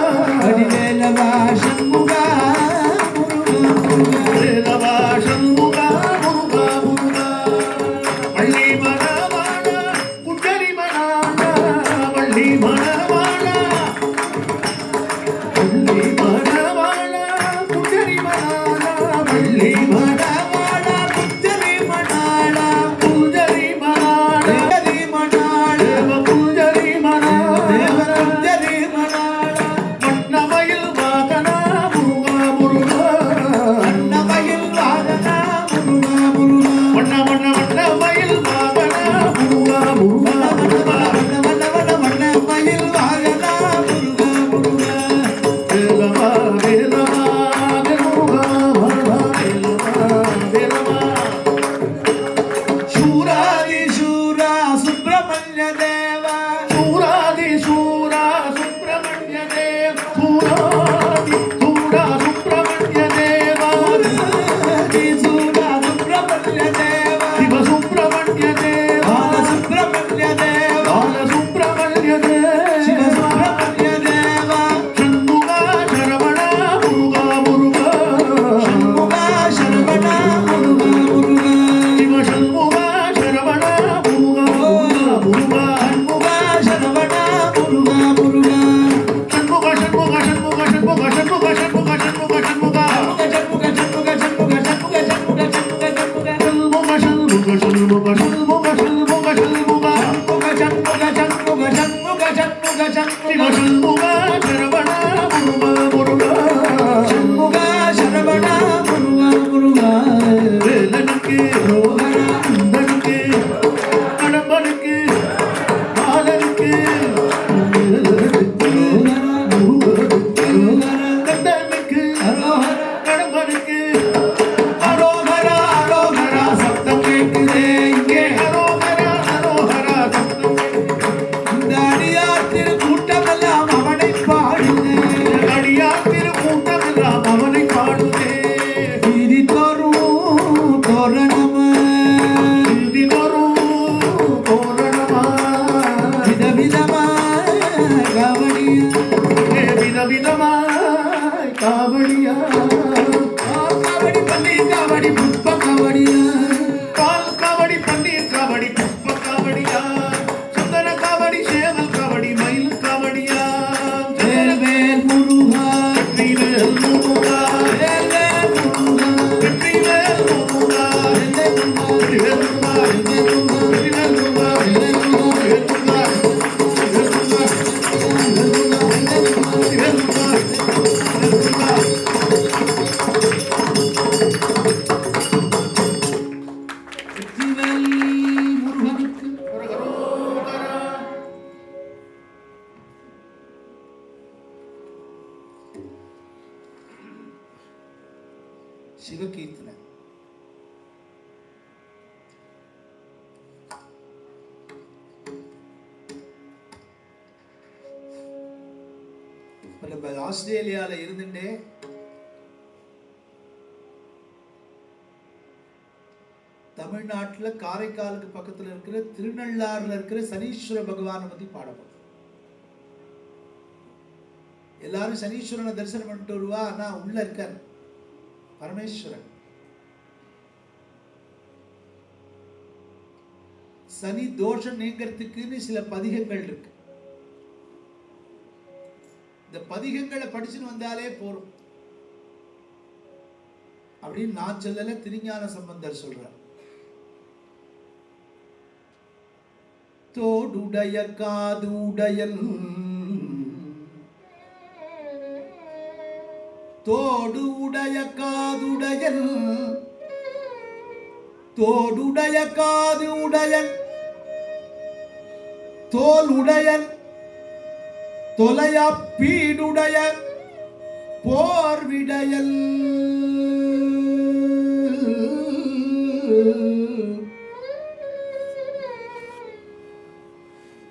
[SPEAKER 1] அடி வேலவா சண்முகா முருகா முருகா.
[SPEAKER 2] வேலவா சண்முகா முருகா முருகா. வள்ளி மணவாளா குஞ்சரி மணாளா. வள்ளி மணவாளா வள்ளி மணவாளா குஞ்சரி மணாளா. வள்ளி
[SPEAKER 1] மணவாளா குஞ்சரி மணாளா.
[SPEAKER 2] குஞ்சரி மணாளா.
[SPEAKER 1] குஞ்சரி மணாளா.
[SPEAKER 2] தேவ குஞ்சரி மணாளா.
[SPEAKER 1] தேவ குஞ்சரி மணாளா.
[SPEAKER 2] வண்ணமயில் வாகனா முருகா முருகா.
[SPEAKER 1] அன்னமயில் வாகனா முருகா முருகா.
[SPEAKER 2] வண்ண வண்ண வண்ணமயில் வாகனா முருகா முருகா முருகா.
[SPEAKER 1] வண்ண வண்ண வண்ண வண்ணமயில் வாகனா முருகா முருகா.
[SPEAKER 2] வேலவா வேலவா வேல் முருகா வா வா. வேலவா வேலவா.
[SPEAKER 1] சூராதி சூரா சுப்பிரமணிய தேவா.
[SPEAKER 2] சூராதி சூரா சுப்பிரமணிய தேவ. சூராதி சூரா சுப்பிரமணிய தேவா.
[SPEAKER 1] சூராதி சூரா சுப்பிரமணிய தேவா.
[SPEAKER 2] சிவ சுப்பிரமணிய தேவா.
[SPEAKER 1] பால சுப்பிரமணிய தேவா.
[SPEAKER 2] பால சுப்பிரமணிய தேவா.
[SPEAKER 1] சிவ சுப்பிரமணிய தேவா.
[SPEAKER 2] சண்முகா சரவணா முருகா முருகா.
[SPEAKER 1] சண்முகா சரவணா முருகா முருகா.
[SPEAKER 2] சிவ சண்முகா சரவணா முருகா முருகா முருகா.
[SPEAKER 1] சண்முகா சரவணா முருகா முருகா.
[SPEAKER 2] சண்முக சண்முக சண்முக சண்முக சண்முக சண்முக சண்முக சண்முகா.
[SPEAKER 1] சண்முக சண்முக சண்முக சண்முக சண்முக சண்முக சண்முக சண்முக.
[SPEAKER 2] சண்முக சண்முக சண்முக சண்முக சண்முக சண்முகா. சிவ சண்முகா சரவணா முருகா முருகா. வேலனுக்கு குந்தனுக்கு கடம்பனுக்கு பாலனுக்கு முருகனுக்கு கந்தனுக்கு
[SPEAKER 1] சிவகீர்த்தனை. நம்ம ஆஸ்திரேலியால இருந்துட்டே தமிழ்நாட்டில் காரைக்காலுக்கு பக்கத்தில் இருக்கிற திருநள்ளாறுல இருக்கிற சனீஸ்வர பகவானை பத்தி பாடப்படும். எல்லாரும் சனீஸ்வரனை தரிசனம் பண்ணிட்டு வருவா, ஆனா உள்ள இருக்கார் பரமேஸ்வரன். சனி தோஷம் நீங்கிறதுக்குன்னு சில பதிகங்கள் இருக்கு. இந்த பதிகங்களை படிச்சுன்னு வந்தாலே போறோம் அப்படின்னு நான் சொல்லல, திருஞான சம்பந்தர் சொல்றார். தோடுடைய காதுடையல் தோடு உடைய காதுடையல் தோடுடைய காது உடையன் தோல் உடையன் தொலையா பீடுடைய போர்விடையல்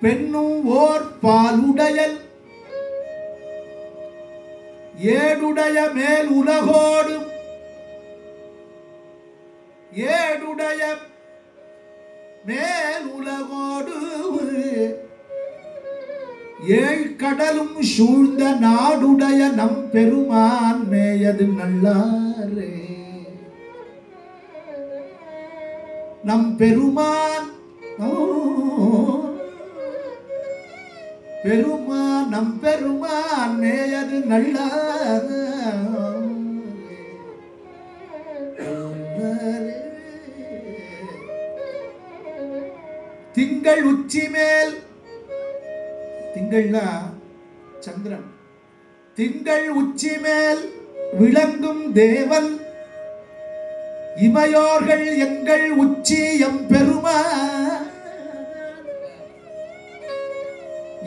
[SPEAKER 1] பெண்ணும் ஓர் பாலுடையல் ஏடுடைய மேல் உலகோடு ஏடுடைய மேல் உலகோடு ஏழ் கடலும் சூழ்ந்த நாடுடைய நம் பெருமான் மேயது நல்லாரே. நம் பெருமான் பெருமான் நம் பெருமான் மேயது நல்லாரே. திங்கள் உச்சி மேல், திங்கள்னா சந்திரன், திங்கள் உச்சி மேல் விளங்கும் தேவன் இமையோர்கள் எங்கள் உச்சி எம் பெருமான்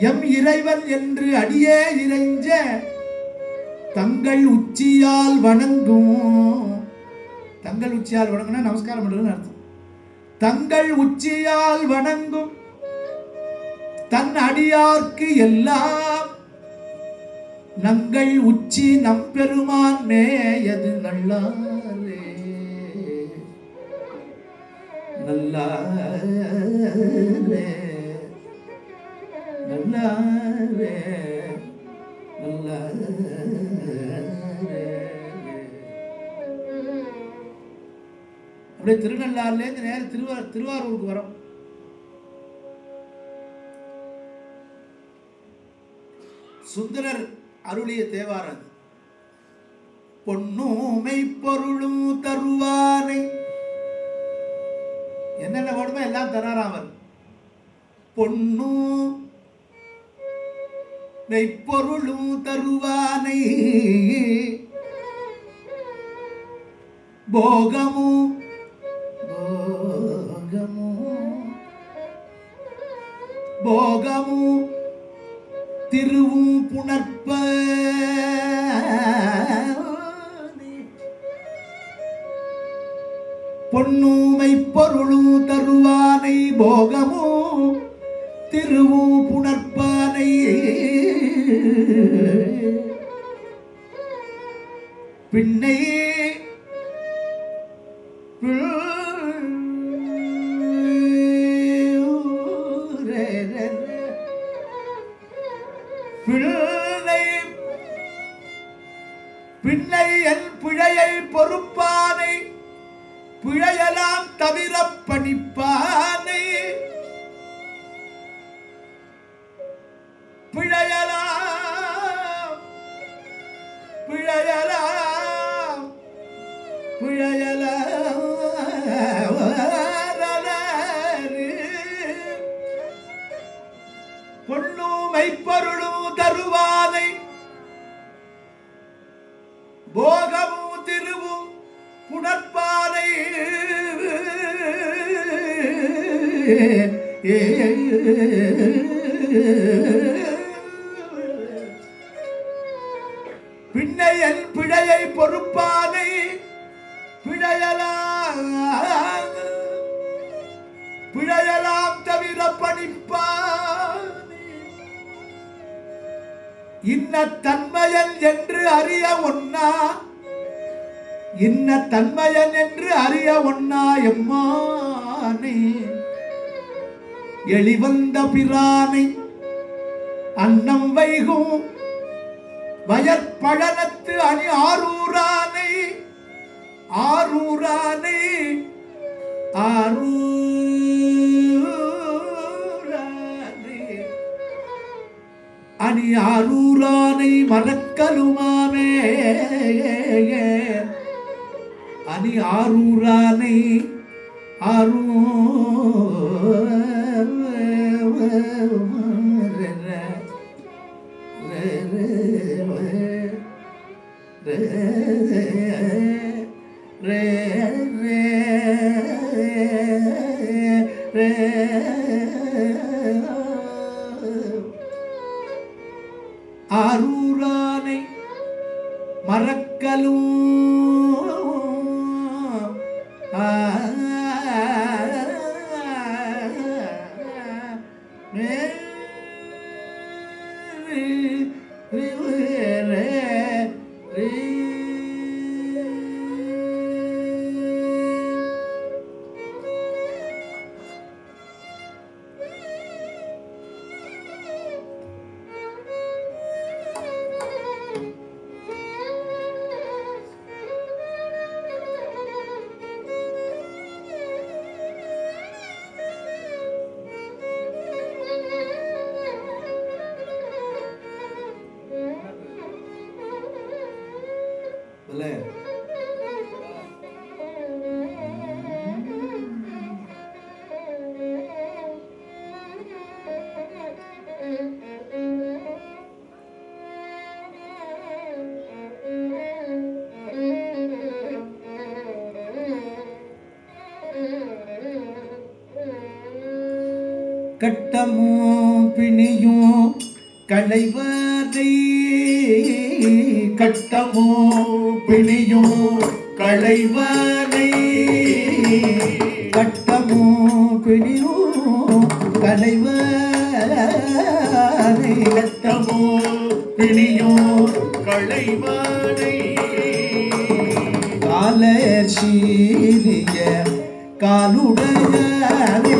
[SPEAKER 1] எம் இறைவன் என்று அடியே இறைஞ்ச தங்கள் உச்சியால் வணங்கும். தங்கள் உச்சியால் வணங்குனா நமஸ்காரம் பண்றதுன்னு அர்த்தம். தங்கள் உச்சியால் வணங்கும் தன் அடியார்க்கு எல்லாம் நங்கள் உச்சி நம் பெருமான் மேயது நல்லாரே. நல்லாரே நல்லாரே நல்லாரே. அப்படியே திருநள்ளாறுல இருந்து நேரம் திருவாரூருக்கு வரோம். சுந்தரர் அருளிய தேவாரம். பொன்னூமை பொருளும் தருவானை, என்னென்ன வேணுமோ எல்லாம் தராராமர். பொன்னு மெய்ப்பொருளும் தருவானை போகமும் போகமும் போகமும் திருவும் புணர்ப்ப பொன்னூமை பொருளும் தருவானை போகமும் திருவும் புணர்ப்பானை பின்னை பின்னை என் பிழையை பொறுப்பானை பிழையலாம் தவிர பணிப்பானை பிழையலாம் பிழையலாம் பிழையலாம் பொன்னூமை பொருளும் தருவானை போகமும் திருவும் புணர்ப்பானை பின்னை என் பிழையை பொறுப்பானை பிழையலாம் பிழையலாம் தவிர படிப்பான் இன்ன தன்மையன் என்று அறிய ஒன்னா இன்ன தன்மையன் என்று அறிய ஒன்னா எம்மானே எளிவந்த பிரானை அன்னம் வைகும் வயற்பழனத்து அணி ஆரூரானை ஆரூரானை ஆரூரானை அணி ஆரூரானை மறக்கலுமாமே அணி ஆரூரானை ஆரூரானை மறக்கலும் கட்டமும் பிணியும் களைவதை கட்டமும் பிணியும் களைவதை கட்டமும் பிணியும் களைவதை கட்டமும் பிணியும் களைவதை காலர் சீரிய காலுடையவே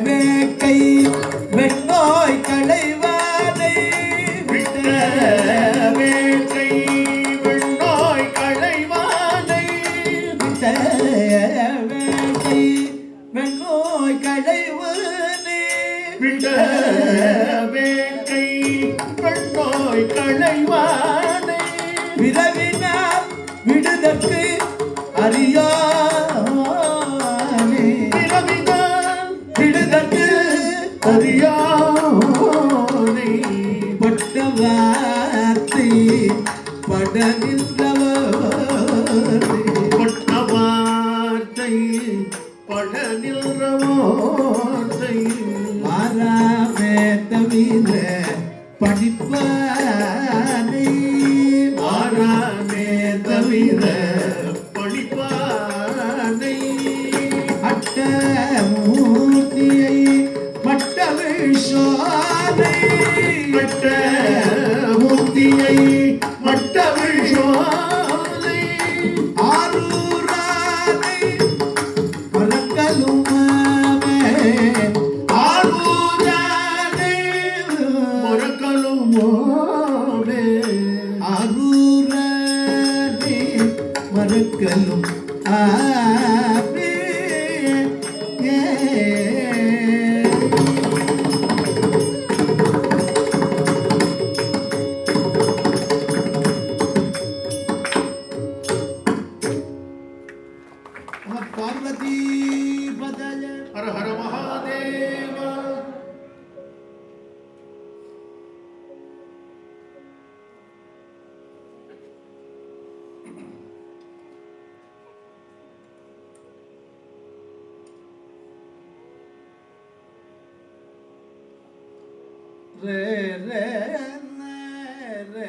[SPEAKER 1] வேக்கை வெண்ணோய் களைவானை விட்ட வேக்கை வெண்ணோய் களைவானை விட்ட வேக்கை வெண்ணோய் களைவானை விட்ட வேக்கை வெண்ணோய் களைவானை விரவினால் விடுதற்கு அறியா அறியானை பட்ட வார்த்தை பட நின்றவர் பட்ட வார்த்தை பட நின்றவார்த்தை மாறாமே தவிர படிப்பானை மாறாமே தவிர படிப்பானை அட்ட மூர்த்தியை மட்ட விஷானை மட்ட மூர்த்தியை மட்ட விஷானை ஆரூரானை மறக்கலுமாமே ஆரூரானை மறக்கலுமாமே ஆரூரானை மறக்கலும் ஆமே பார்வதி பதய ஹர ஹர மகாதேவ. ரே ரே ரே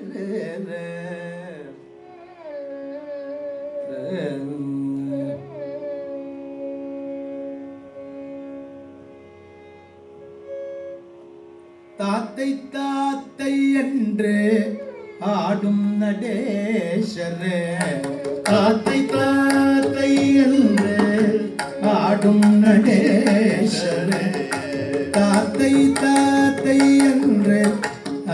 [SPEAKER 1] ரே ரே தாத்தை தாத்தை என்று ஆடும் நடேசரே தாத்தை தாத்தை என்று ஆடும் நடேசரே தாத்தை தாத்தை என்று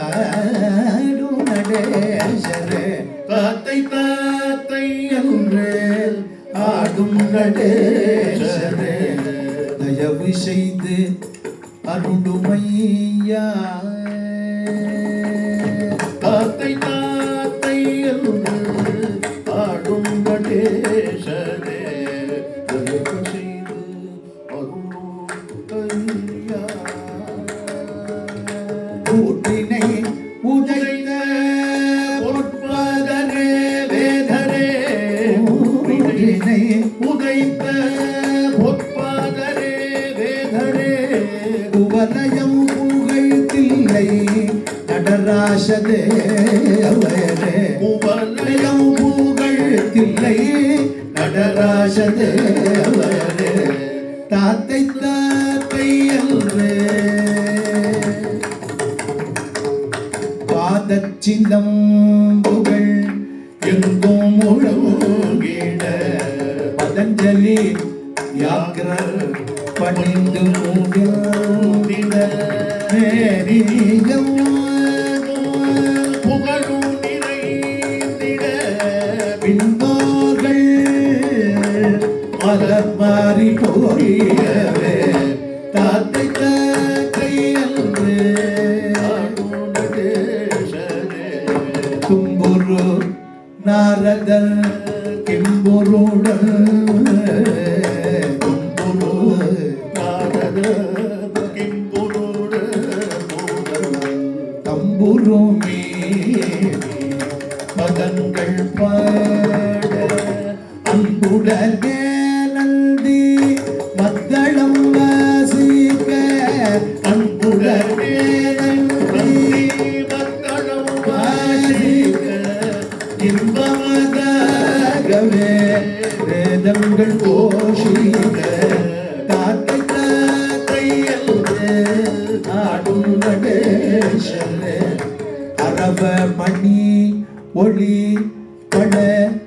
[SPEAKER 1] ஆடும் நடேசரே தாத்தை தாத்தை என்று ஆடும் நடேசரே தயவு செய்து அருளுமையா தாத்தை தாத்தை என்று ஆடும் நடேசரே தயவு செய்து அருளுமையா கூட்டினை உதைத்த பொற்பதரே வேதரே கூட்டினை உதைத்த பொற்பதரே வேதரே குவலயம் புகழ்த்தில்லை நடராசதேவரே குவலயம் புகழ்த்தில்லை நடராசதேவரே தாத்தை தாத்தை என்று பாதச்சிலம்புகள் எங்கும் முழங்கிட பதஞ்சலி வியாக்கிரர் பணிந்து மூடிட மேரியம் புகழும் நிறைந்திட பின்போர்கள் மலர் மாறி போயவே தாத்தை தாத்தை என்று தும்புரு நாரதர் கிம்புருடன் தும்புரு நாரதர் கிம்புருடன் தம்புருமே பதங்கள் பாட அன்புடனே நந்தி மத்தளம் வாசிக்க அன்புடனே நந்தி மத்தளம் வாசிக்க இன்பமதாகவே வேதங்கள் கோஷிக்க தாத்தை தாத்தை என்று ஆடும் நடேசரே அரவ மணி ஒளி பட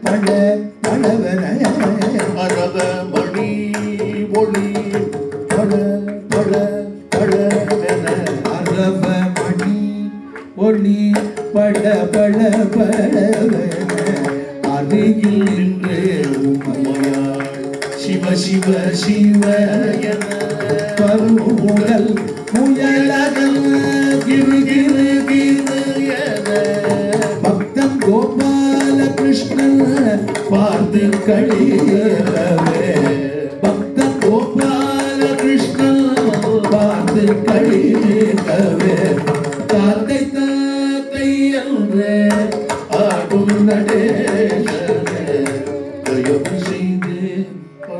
[SPEAKER 1] பட படவன அரவ மணி ஒளி பட பட படவன அரவ மணி ஒளி பட பட படவன அருகில் நின்று உமையாள் சிவ சிவ சிவ என பருமுதல் முயலகல் கிரு கிரு கிரு என பக்தன் கோபால கிருஷ்ணன் பார்த்து கழியவே பக்தன் கோபால கிருஷ்ணன் பார்த்து கழியவே தாத்தை தாத்தை என்று ஆடும் நடேசரே தயவு செய்து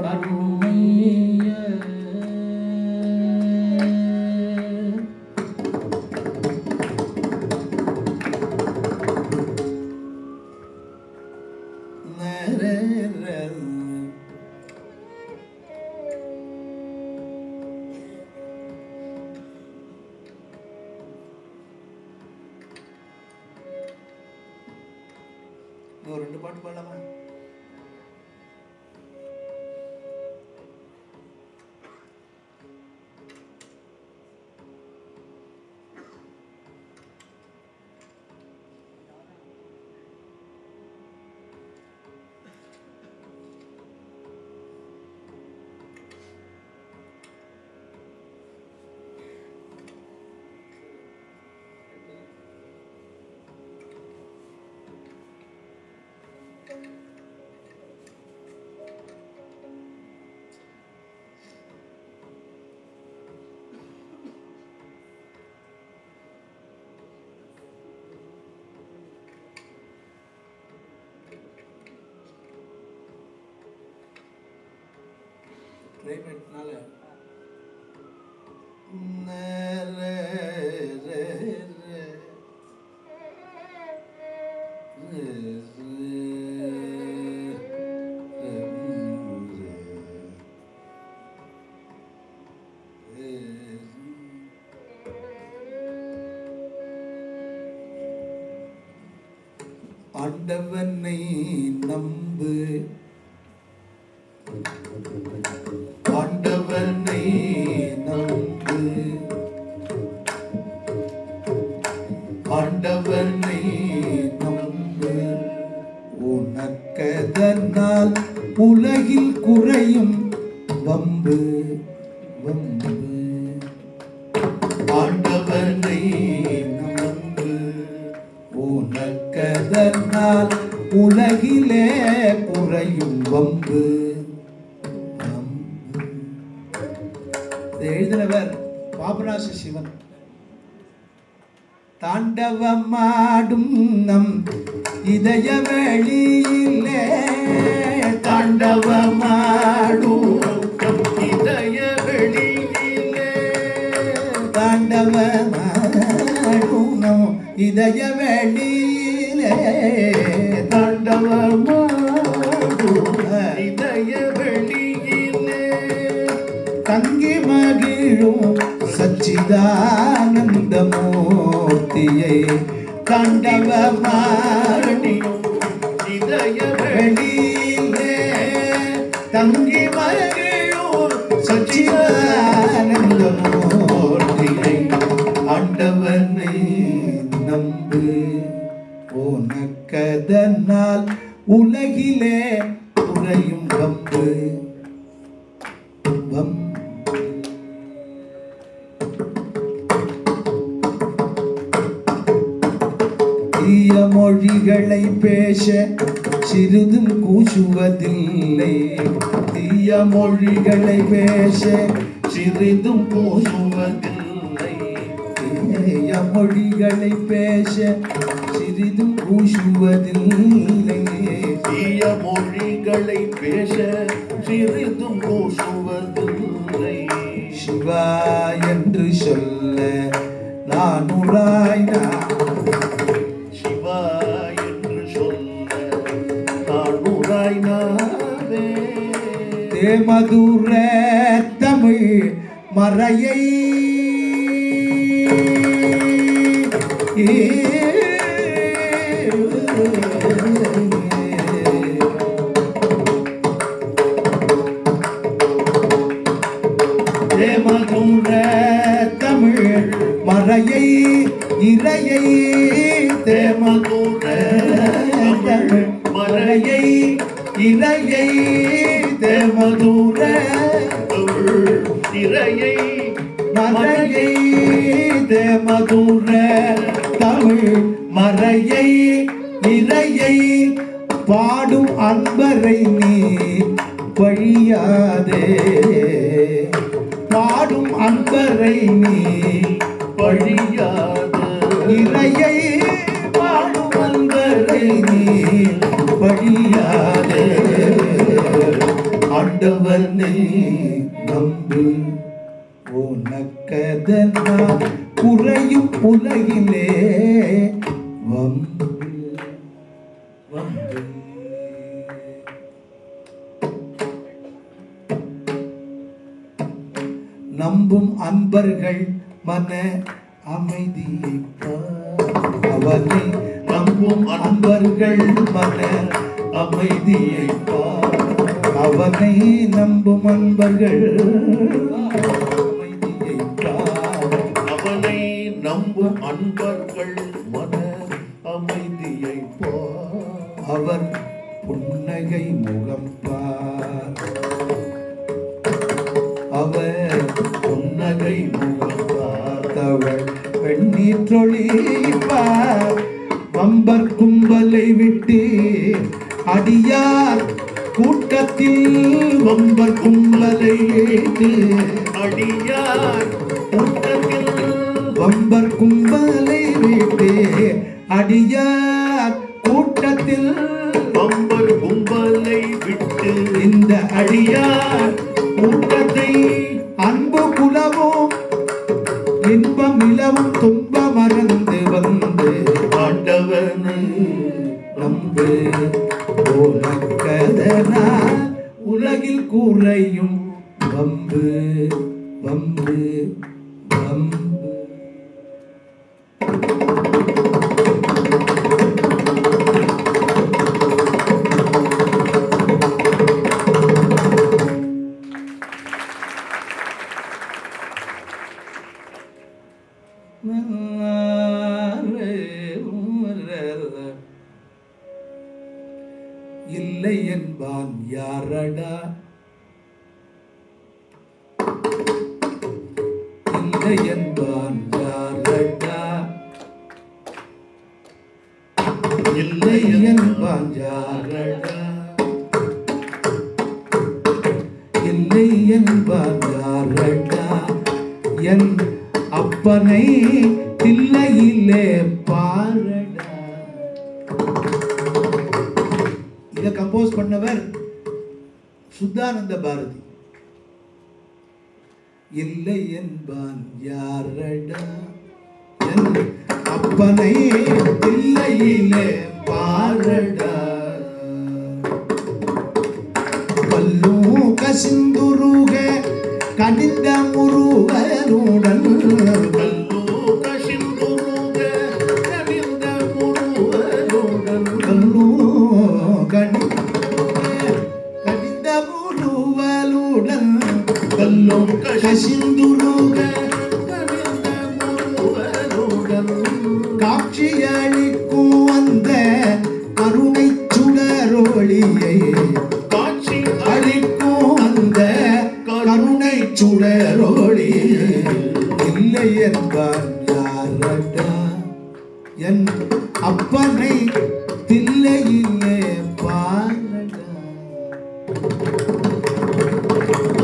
[SPEAKER 1] அருளுமையா ஒரு ரெண்டு பாட்டு பாடலாமா? கிளைமேட்னால ஆண்டவனை நம்பு, ஆண்டவனை நம்பு, ஆண்டவனை நம்பு, உனக்கதனால் உலகில் குறையும் வம்பு வம்பு. ஆண்டவனை நம்பு, உனக்கதனால் உலகிலே குறையும் வம்பு வம்பு. எழுதினவர் பாபநாச சிவன். தாண்டவமாடும் நம் இதய வெளியிலே, தாண்டவமாடும் நம் இதய வெளியிலே, தாண்டவமாடும் நம் இதய வெளியிலே, தாண்டவமாடும் இதய வெளியிலே, தங்கி மகிழும் சச்சிதானந்த மூர்த்தியை, தாண்டவமாடியும் இதய வெளியிலே, தங்கி மகிழும் சச்சிதானந்த மூர்த்தியை, ஆண்டவனை நம்பு, உனக்கதனால் உலகிலே குறையும் வம்பு வம்பு. தீய மொழிகளை பேச சிறிதும் கூசுவதில்லை, தீய மொழிகளை பேச சிறிதும் கூசுவதில்லை, தீய மொழிகளை பேச சிறிதும் கூசுவதில்லை,
[SPEAKER 2] தீய மொழிகளை பேச சிறிதும் கூசுவதில்லை.
[SPEAKER 1] சிவா என்று சொல்ல நானுராய்
[SPEAKER 2] சிவா என்று சொல்ல நானுராய் நாவே.
[SPEAKER 1] தேமதுர தமிழ் மறையை தேமதுர தமிழ் மறையை இறையை, தேமதுர தமிழ் மறையை இறையை, தேமதுர
[SPEAKER 2] இறையை
[SPEAKER 1] மறையை, தேமதுர தமிழ் மறையை இறையை, பாடும் அன்பரை நீ பழியாதே, பாடும் அன்பரை நீ
[SPEAKER 2] பழியாது.
[SPEAKER 1] இறையை பாடும் அன்பரை நீ பழியாதே. ஆண்டவனை நம்பு, உனக்கதனால் குறையும் உலகிலே வம்பு வம்பு. நம்பும் அன்பர்கள் மன அமைதியை அவனை, நம்பும் அன்பர்கள் மன அமைதியை அவனை, நம்பும் அன்பர்கள் அமைதியை
[SPEAKER 2] அவனை நம்பும் அன்பர்கள் மன அமைதியை
[SPEAKER 1] அவர் புன்னகை முகம் பார், அவர் புன்னகை முகம் பார்த்தவள் வெண்ணீற்றொழிப்பார். வம்பர் கும்பலை விட்டு அடியார் கூட்டத்தில், வம்பர் கும்பலை விட்டு
[SPEAKER 2] அடியார் கூட்டத்தில்,
[SPEAKER 1] வம்பர் கும்பலை விட்டு அடியார் கூட்டத்தில்,
[SPEAKER 2] வம்பர் கும்பலை விட்டு
[SPEAKER 1] இந்த
[SPEAKER 2] அடியார்
[SPEAKER 1] கூட்டத்தை அன்பு குலவும் இன்பம் நிலவும் துன்ப மறந்து வந்து,
[SPEAKER 2] ஆண்டவனை
[SPEAKER 1] நம்பு, உனக்கதனால் உலகில் குறையும் வம்பு வம்பு வம்பு. இல்லை என்பான் யாரடா, இல்லை என்பான் யாரடா, இல்லை என்பான் யாரடா, இல்லை என்பான் யாரடா, என் அப்பனை தில்லையிலே பாரடா. இதை கம்போஸ் பண்ணவர் சுத்தானந்த பாரதி. இல்லை என்பான் யாரடா, என் அப்பனை தில்லையிலே பாரடா. பல்லும் கசிந்துருக கடிந்த முருகனுடன், காட்சியளிக்கும் அந்த கருணை சுடரொளியை, காட்சி அளிக்கும் அந்த கருணை சுடரொளியை, இல்லை என்பான் யாரடா, என் அப்பனை தில்லையிலே பாரடா.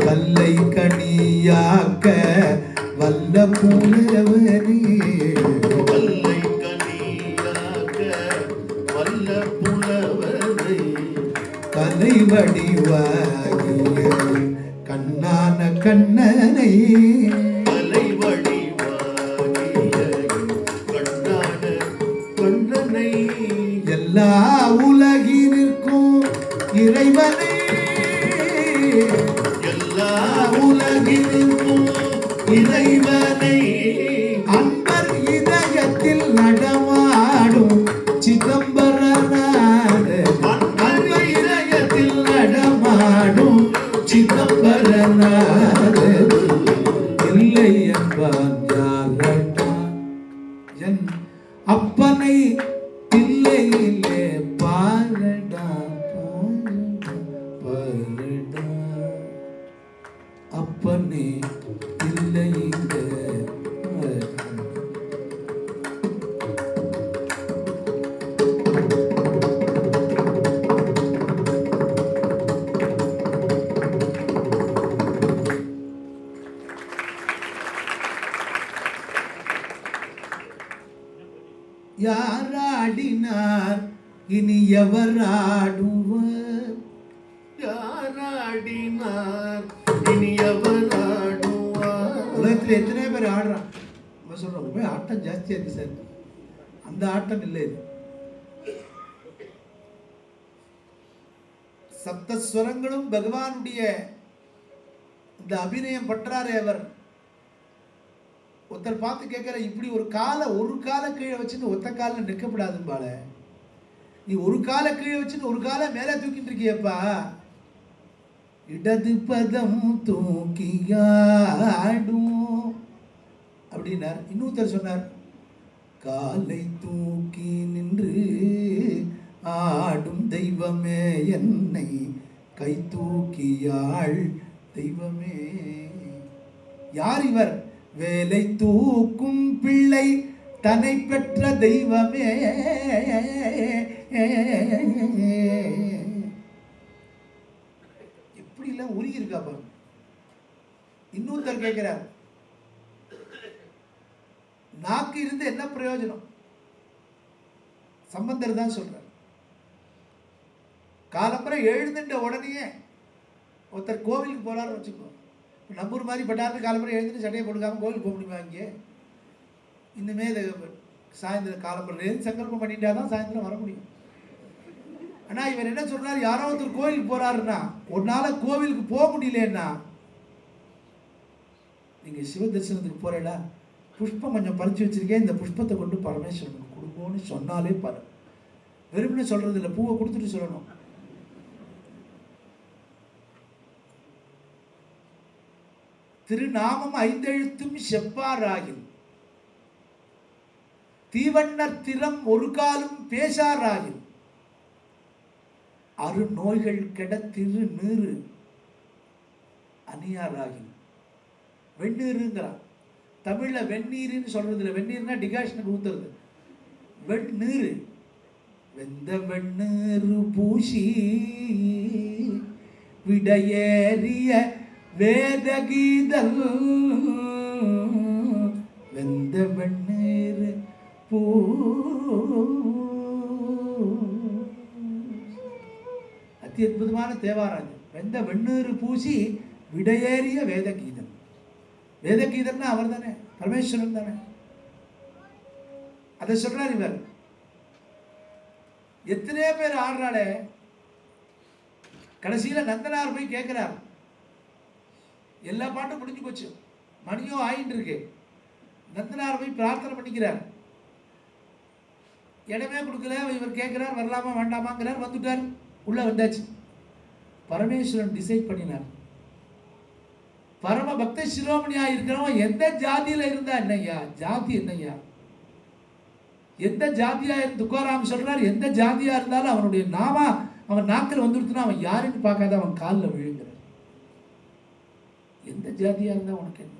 [SPEAKER 1] கல்லை கனியாக்க வல்ல புலவனே, கல்லை கனியாக்க வல்ல புலவனே, கலை வடிவாகிய கண்ணான கண்ணனை, கலை வடிவாகிய கண்ணான கண்ணனை, எல்லா உலகினிற்கும் இறைவனை, எல்லா உலகிற்கும் இறைவனை, அன்பர் இதயத்தில் நடமாடும் சிதம்பரநாத, அன்பர் இதயத்தில் நடமாடும் சிதம்பரநாத. இல்லை என்பான் யாரடா, என் அப்பனை தில்லையிலே பாரடா பாரடா, அப்பனே தில்லையிலே பாரடா. யாராடினார் இனி எவராடுவார், யாராடினார் இனி எவராடுவார். உலகத்தில் எத்தனை பேர் ஆடுறான், நம்ம சொல்றோம் போய் ஆட்டம் ஜாஸ்தியா இருக்கு சார், அந்த ஆட்டம் இல்லை இது. சப்தஸ்வரங்களும் பகவானுடைய இந்த அபிநயம் பற்றாரே அவர். ஒருத்தர் பார்த்து கேட்கிற, இப்படி ஒரு காலை கீழே வச்சுன்னு ஒத்த காலில் நிற்கப்படாதும்பால, நீ ஒரு காலை கீழே வச்சுன்னு ஒரு காலை மேலே தூக்கிட்டு இருக்கியப்பா, இடது பதம் தூக்கியாடும் அப்படின்னார். இன்னொருத்தர் சொன்னார், காலை தூக்கி நின்று ஆடும் தெய்வமே என்னை கை தூக்கியாள் தெய்வமே. யார் இவர்? வேலை தூக்கும் பிள்ளை தன்னை பெற்ற தெய்வமே. எப்படி எல்லாம் உருகி இருக்கா பாருங்க. இன்னொருத்தர் கேட்கிறார், நாக்கு இருந்து என்ன பிரயோஜனம்? சம்பந்தர் தான் சொல்றார், காலம்பரை எழுந்துட்ட உடனே ஒருத்தர் கோவிலுக்கு போறாருன்னு வச்சுக்கோ, நம்பூர் மாதிரி பட்டாரு காலம்பரை எழுந்துட்டு சட்டையை போட்டுக்காம கோவிலுக்கு போக முடியுமா? இங்கே இன்னுமே சாயந்தரம் காலம்பரை சங்கல்பம் பண்ணிட்டா தான் சாயந்தரம் வர முடியும். ஆனா இவர் என்ன சொல்றாரு, யாரோ ஒருத்தர் கோவிலுக்கு போறாருன்னா, ஒரு நாள் கோவிலுக்கு போக முடியலன்னா நீங்கள் சிவ தரிசனத்துக்கு போகிறீங்களா, புஷ்பம் கொஞ்சம் பறித்து வச்சிருக்கேன், இந்த புஷ்பத்தை கொண்டு பரமேஸ்வரனுக்கு கொடுப்போன்னு சொன்னாலே பாரு. வெறுமனே சொல்கிறது இல்லை, பூவை கொடுத்துட்டு சொல்லணும். திருநாமம் 5 எழுத்தும் செப்பாராகில், தீவண்ணர் திறம் ஒரு காலும் பேசாராகில், அரு நோய்கள் கெட திரு நீரு அணியாராகில். வெந்நீருங்கிறான். தமிழ்ல வெந்நீருன்னு சொல்றது இல்லை, வெந்நீர்னா டிகாஷனுக்கு ஊத்துறது. வெந்நீர், வெந்த வெந்நீரு பூசி விடையேறிய வேத கீதல், வெந்த வெந்நீர் பூ. அதி அற்புதமான தேவாரம். வெந்த வெந்நீர் பூசி விடையேறிய வேத கீதம். வேத கீதம்னா அவர் தானே, பரமேஸ்வரன் தானே. அதை சொல்றார் இவர். எத்தனையோ பேர் ஆடுறாளே. கடைசியில நந்தனார் போய் கேட்கிறார், எல்லா பாட்டும் முடிஞ்சு போச்சு, மணியும் ஆயிட்டு இருக்கு. நந்தனார் போய் பிரார்த்தனை பண்ணிக்கிறார், இடமே கொடுக்கல. இவர் கேட்கிறார், வரலாமா வேண்டாமாங்கிறார். வந்துட்டார், உள்ள வந்தாச்சு. பரமேஸ்வரன் டிசைட் பண்ணினார், பரம பக்த சிரோமணியா இருக்கிறவன் எந்த ஜாதியில இருந்தா என்னையா, ஜாதி என்னையா, எந்த ஜாதியா துக்காராம் சொல்றார், எந்த ஜாதியா இருந்தாலும் அவனுடைய நாமா அவன் நாக்கில் வந்துடுத்துனா அவன் யாருன்னு பார்க்காத அவன் காலில் விழுங்கிறார். எந்த ஜாதியா இருந்தா உனக்கு என்ன,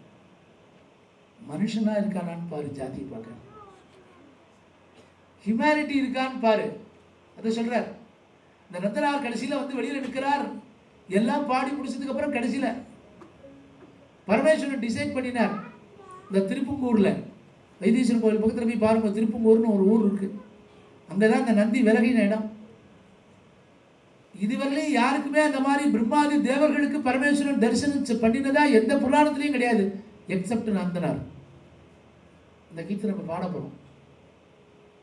[SPEAKER 1] மனுஷனா இருக்கானான்னு பாரு, ஜாதி பார்க்க, ஹியூமனிட்டி இருக்கான்னு பாரு. அதை சொல்றார். இந்த நந்தனார் கடைசியில வந்து வெளியில நிற்கிறார். எல்லாம் பாடி முடிச்சதுக்கு அப்புறம் கடைசியில பரமேஸ்வரன் டிசைட் பண்ணினார். இந்த திருப்பங்கூர்ல வைத்தீஸ்வரன் கோயில் பக்கத்தில் போய் பாருங்க, திருப்பங்கூர்னு ஒரு ஊர் இருக்கு. அங்கதான் இந்த நந்தி விலகின இடம். இதுவரையிலும் யாருக்குமே அந்த மாதிரி பிரம்மாதி தேவர்களுக்கு பரமேஸ்வரன் தரிசனம் பண்ணினதா எந்த புராணத்திலையும் கிடையாது, எக்ஸப்ட் நந்தனார். இந்த கீர்த்தனை நம்ம பாட போறோம்.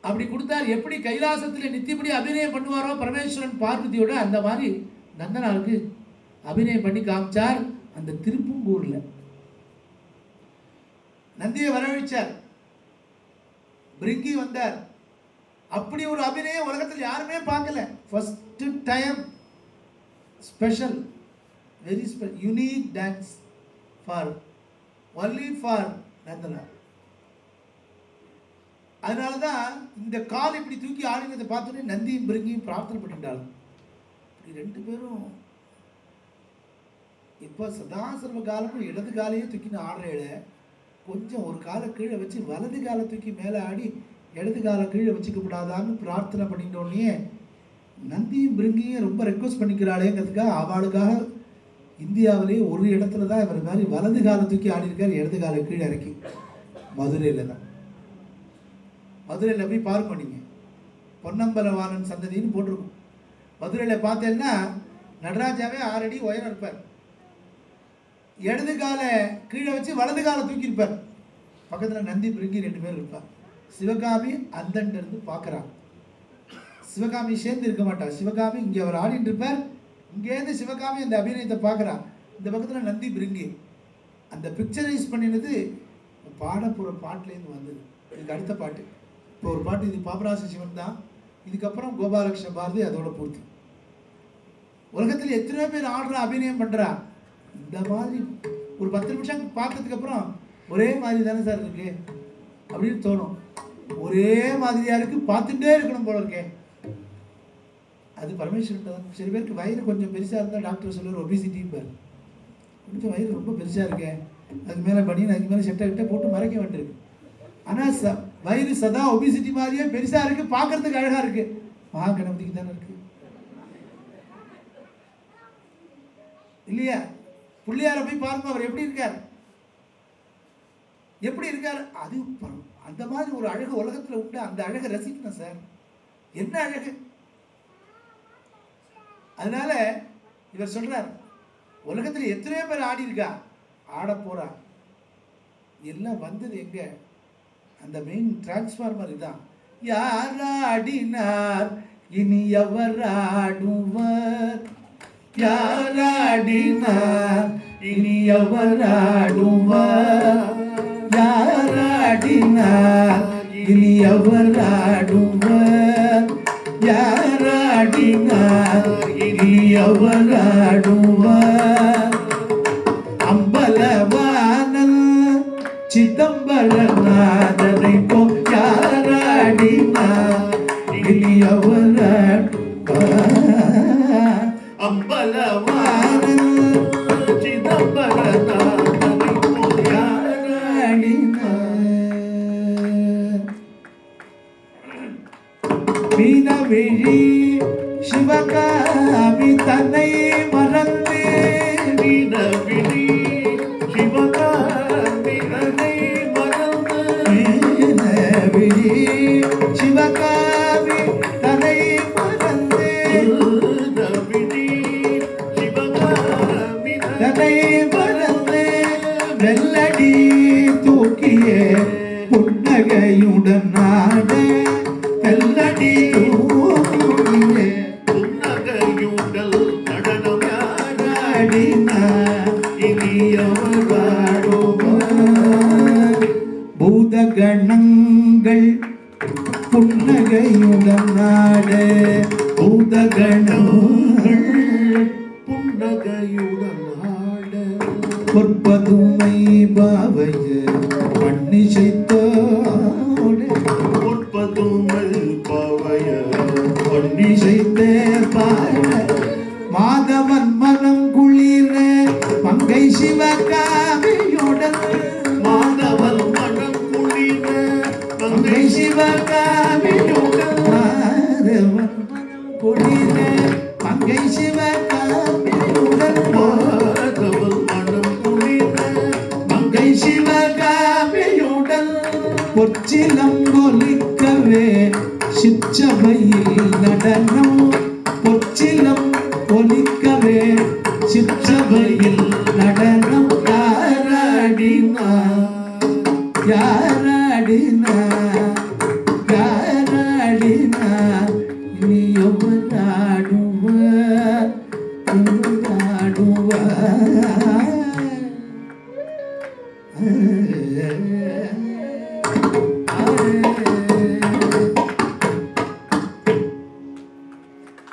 [SPEAKER 1] அப்படி கொடுத்தார். எப்படி கைலாசத்தில் நித்தியப்படி அபிநயம் பண்ணுவாரோ பரமேஸ்வரன் பார்வதியோட, அந்த மாதிரி நந்தனாருக்கு அபிநயம் பண்ணி காமிச்சார். அந்த திருப்பங்கூர்ல நந்தியை வரவழைச்சார், பிரிங்கி வந்தார். அப்படி ஒரு அபிநயம் உலகத்தில் யாருமே பார்க்கல. First time special, very special, unique dance for only for Nandanar. அதனாலதான் இந்த கால் இப்படி தூக்கி ஆடினதை பார்த்தோன்னே நந்தியும் பிரிங்கியும் பிரார்த்தனை பண்ணிட்டாலும். இப்படி ரெண்டு பேரும் இப்போ சதாசர்வ காலமும் இடது காலையே தூக்கின்னு ஆடுறேட, கொஞ்சம் ஒரு காலை கீழே வச்சு வலது காலை தூக்கி மேலே ஆடி இடது காலை கீழே வச்சுக்க கூடாதான்னு பிரார்த்தனை பண்ணிட்டோடனே நந்தியும் பிரிங்கியும் ரொம்ப ரெக்வஸ்ட் பண்ணிக்கிறாளேங்கிறதுக்காக அவளுக்காக இந்தியாவிலேயே ஒரு இடத்துல தான் இவர் மாதிரி வலது காலை தூக்கி ஆடி இருக்கார், இடது காலை கீழே இறக்கி. மதுரையில் தான். மதுரையில் போய் பாருங்க, நீங்கள் பொன்னம்பலவாணன் சந்ததின்னு போட்டிருக்கும். மதுரையில் பார்த்தேன்னா நடராஜாவே 6 அடி உயரம் இருப்பார். இடது காலை கீழே வச்சு வலது காலை தூக்கியிருப்பார். பக்கத்தில் நந்தி பிரிங்கி 2 பேர் இருப்பார். சிவகாமி அந்தண்டு இருந்து பார்க்குறான். சிவகாமி சேர்ந்து இருக்க மாட்டார். சிவகாமி இங்கே அவர் ஆடிட்டு இருப்பார். இங்கேருந்து சிவகாமி அந்த அபிநயத்தை பார்க்குறான். இந்த பக்கத்தில் நந்தி பிரிங்கி. அந்த பிக்சரைஸ் பண்ணினது பாடப்புற பாட்டிலேருந்து வந்தது. இதுக்கு அடுத்த பாட்டு இப்போ ஒரு பாட்டு, இது பாபநாச சிவன் தான். இதுக்கப்புறம் கோபாலகிருஷ்ண பாரதி அதோட பூர்த்தி. உலகத்தில் எத்தனையோ பேர் ஆடுற அபிநயம் பண்ணுறா. இந்த மாதிரி ஒரு 10 நிமிஷம் பார்த்ததுக்கு அப்புறம் ஒரே மாதிரி தானே சார் இருக்கு அப்படின்னு தோணும். ஒரே மாதிரியா இருக்கு, பார்த்துட்டே இருக்கணும் போல இருக்கே. அது பரமேஸ்வரன் தான். சில பேருக்கு வயிறு கொஞ்சம் பெருசாக இருந்தால் டாக்டர் சொல்லுவார் ஒபிசிட்டி பார். கொஞ்சம் வயிறு ரொம்ப பெருசாக இருக்கேன், அதுக்கு மேலே பனியன் அதுக்கு மேலே செட்டை கிட்ட போட்டு மறைக்க வேண்டியிருக்கு. ஆனால் வயிறு சதா ஒபிசிட்டி மாதிரியே பெருசாக இருக்கு, பார்க்கறதுக்கு அழகா இருக்கு. மகா கணபதிக்கு தானே இருக்கு இல்லையா? பிள்ளையார போய் பாருங்க, அவர் எப்படி இருக்கார், எப்படி இருக்கார். அது அந்த மாதிரி ஒரு அழகு உலகத்தில் உண்டு. அந்த அழகை ரசிக்கணும் சார். என்ன அழகு! அதனால இவர் சொல்றார், உலகத்தில் எத்தனையோ பேர் ஆடி இருக்கா, ஆட போறா. எல்லாம் வந்தது எங்க? அந்த மெயின் டிரான்ஸ்ஃபார்மர் இதுதான். யார் ஆடினார் இனி எவர் ஆடுவர், யார் ஆடினார் இனி அவராடுவார் யாராடினார் இனி அவராடுவார் யாராடினார் இனி அவராடுவார் அம்பலவானல் சிதம்பரநாதனை போ யாராடினார் இனி அவராடுவார் அம்பலவானல் சிதம்பரநாதனை போ யாராடினார் மீனவிழி சிவகாமி தன்னை மறந்து மீனவிழி சிவகாமி தன்னை மறந்து மீனவிழி சிவகாமி தன்னை மறந்து மீனவிழி சிவகாமி தன்னை மறந்து வெள்ளடி தூக்கிய புன்னகையுடன் நாட வெள்ளடி புன்னகையுடல் நடனம் யாராடினார் இனி அவராடுவார் பூதகணங்கள் புன்னகையுடன் நாட பூதகணங்கள் புன்னகையுடன் நாட பொற்பதுமை பாவைய பண்ணிசைத்தோடு பொற்பதுமை பாவைய பண்ணிசைத்தே பாட மாதவன் மனம் குளிர மங்கை சிவகாமியுடன் மாதவன் மனம் குளிர மங்கை சிவகாமியுடன் மாதவன் மனம் குளிர மங்கை சிவகாமியுடன் மாதவன் மனம் குளிர மங்கை சிவகாமியுடன் பொற்சிலம் ஒலிக்கவே சிற்றபையில் நடனம் பொற்சிலம் ஒலிக்கவே சிற்றபையில் நடனம் யாராடினார் யாராடினார் யாராடினார் இனி எவராடுவார்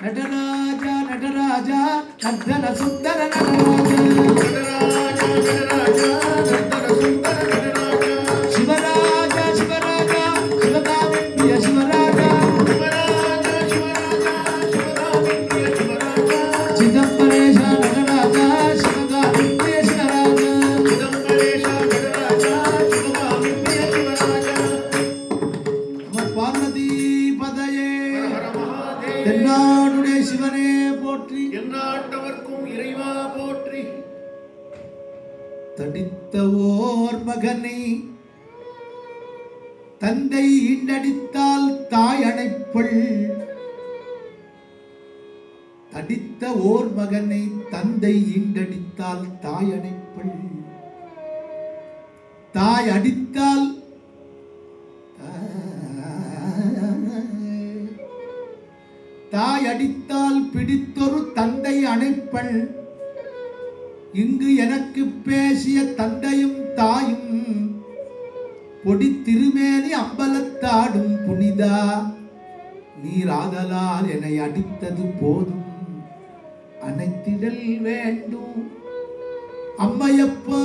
[SPEAKER 1] நடராஜா நடராஜா நர்தன சுந்தர நடராஜா சிவராஜா சிவராஜா சிவகாமிய சிவராஜா சிதம்பரேஷ நடராஜா சிவகாமிய சிவராஜா பார்வதி பதையே தென்னாடுடைய சிவனே போற்றி
[SPEAKER 2] எந்நாட்டவர்க்கும் இறைவா போற்றி.
[SPEAKER 1] தடித்த ஓர் மகனை தந்தை ஈண்டடித்தால் தாய் அணைப்பள் தடித்த ஓர் மகனை தந்தை ஈண்டடித்தால் தாய் அணைப்பள் தாய் அடித்தால் தாய் அடித்தால் பிடித்தொரு தந்தை அணைப்பள் இங்கு எனக்கு பேசிய தந்தையும் தாயும் பொடி திருமேனி அம்பலத்தாடும் புனிதா நீராதலால் என்னை அடித்தது போதும் அணைத்திடல் வேண்டும் அம்மையப்பா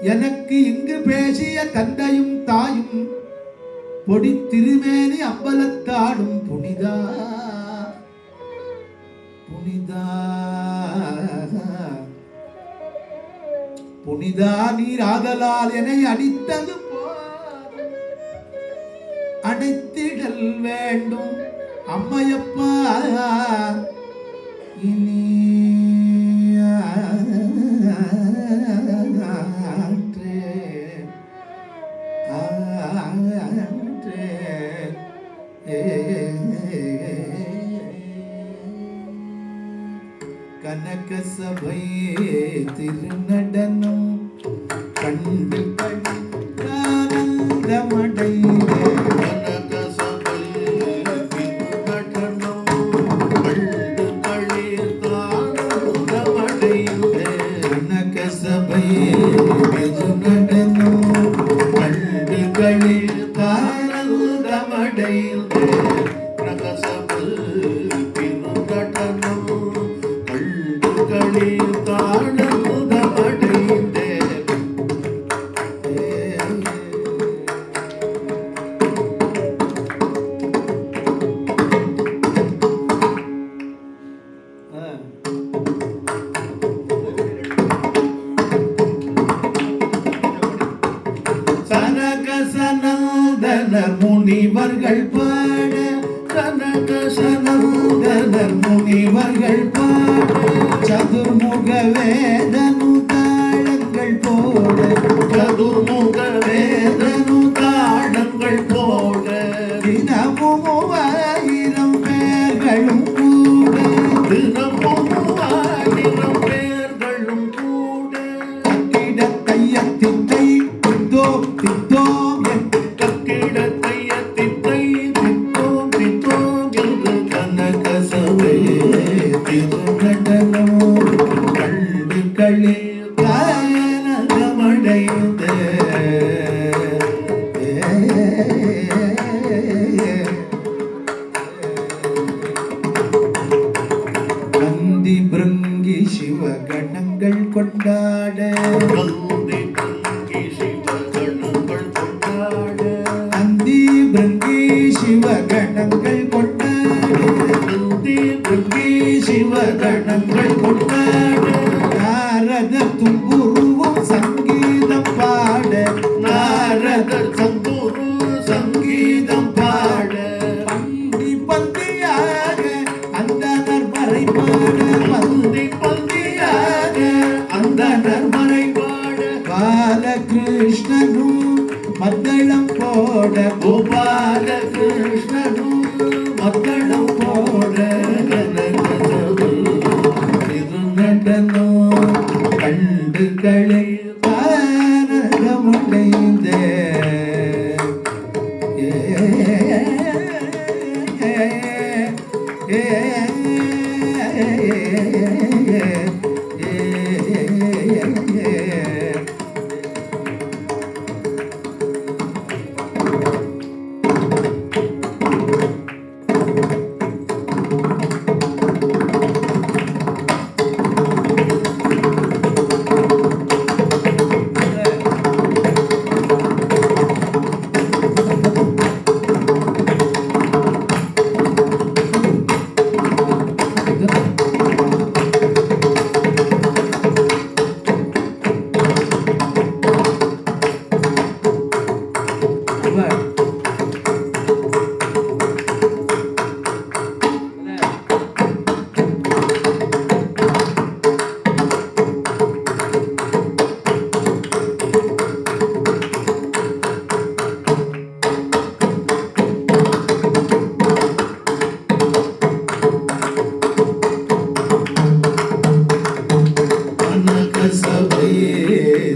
[SPEAKER 1] எனக்கு இங்கு பேசிய தந்தையும் தாயும் பொடி திருமேனி அம்பலத்தாடும் புனிதா புனிதா புனிதா நீராதலால் என்னை அடித்தது அடைத்திடல் வேண்டும் அம்மையப்பா இனி கனக சபை திருநடனம் கண்டு ஆனந்தமடைந்த
[SPEAKER 2] கனக சபை திருநடனம்
[SPEAKER 1] சனகசனந்தனர் முனிவர்கள் பாட சனகசனந்தனர் முனிவர்கள் பாட சதுர்முக வேதனு தாளங்கள் போட சதுர்முக வேதனு தாளங்கள் போட தினமும் 1000 பேர்களும் கூட தினமும் 1000 பேர்களும் கூட கட்டிட தையத்தித்தை தித்தோம் தித்தோம் கட்டிடத்தை தித்தை தித்தோம் தித்தோம் என்று கனகசபை திருநடனம் கண்டுகளே கானகமடைந்த நந்தி பிருங்கி சிவகணங்கள் கொண்டாட நந்தி பிருங்கி சிவகணங்கள் கொண்டாட நந்தி பிருங்கி சிவகணங்கள் கொண்டாட நாரத தும்புருவும் சங்கீதம் பாட நாரத தும்புரு சங்கீதம் பாட பந்தி பந்தியாக அந்தனர் மறை பாட பந்தி பந்தியாக அந்தனர் மறை பாட பாலகிருஷ்ணனும் மத்தளம் போட கோபால கிருஷ்ணனும் மத்தளம் போட திருநடனோ கண்டுகளை தானகமுடைந்த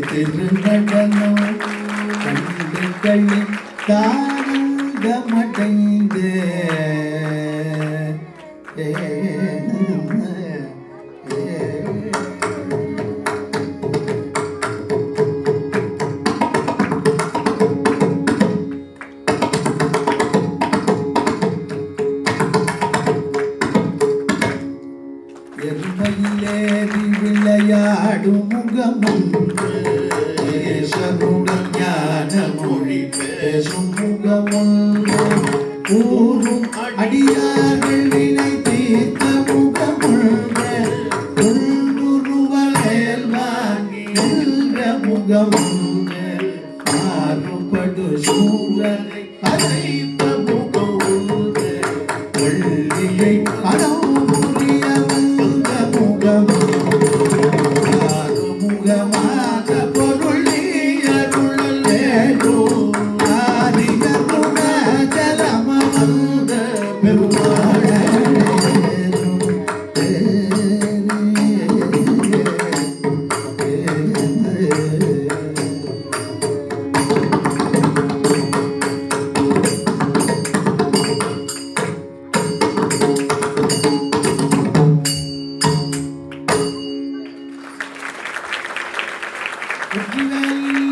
[SPEAKER 1] திருநடனோ கண்டுகளை தானகமடைந்த எருமையிலேறி விளையாடும் முகமொன்று ஈசனுடன் ஞான மொழி பேசும் முகமொன்று ஊரும் அடியார்கள் வினை தீர்த்த முகமொன்று உள்ளுருவல் வாங்கி என்ற முகமொன்று மாறுபடு சூழலை அழைத்த முகமொன்று வள்ளியை அறவுரிய வந்த முகமாக பொருள் நீயருளேடோ ஆதிகருண ஜலம வந்த பெருமாளே வெற்றிவேல்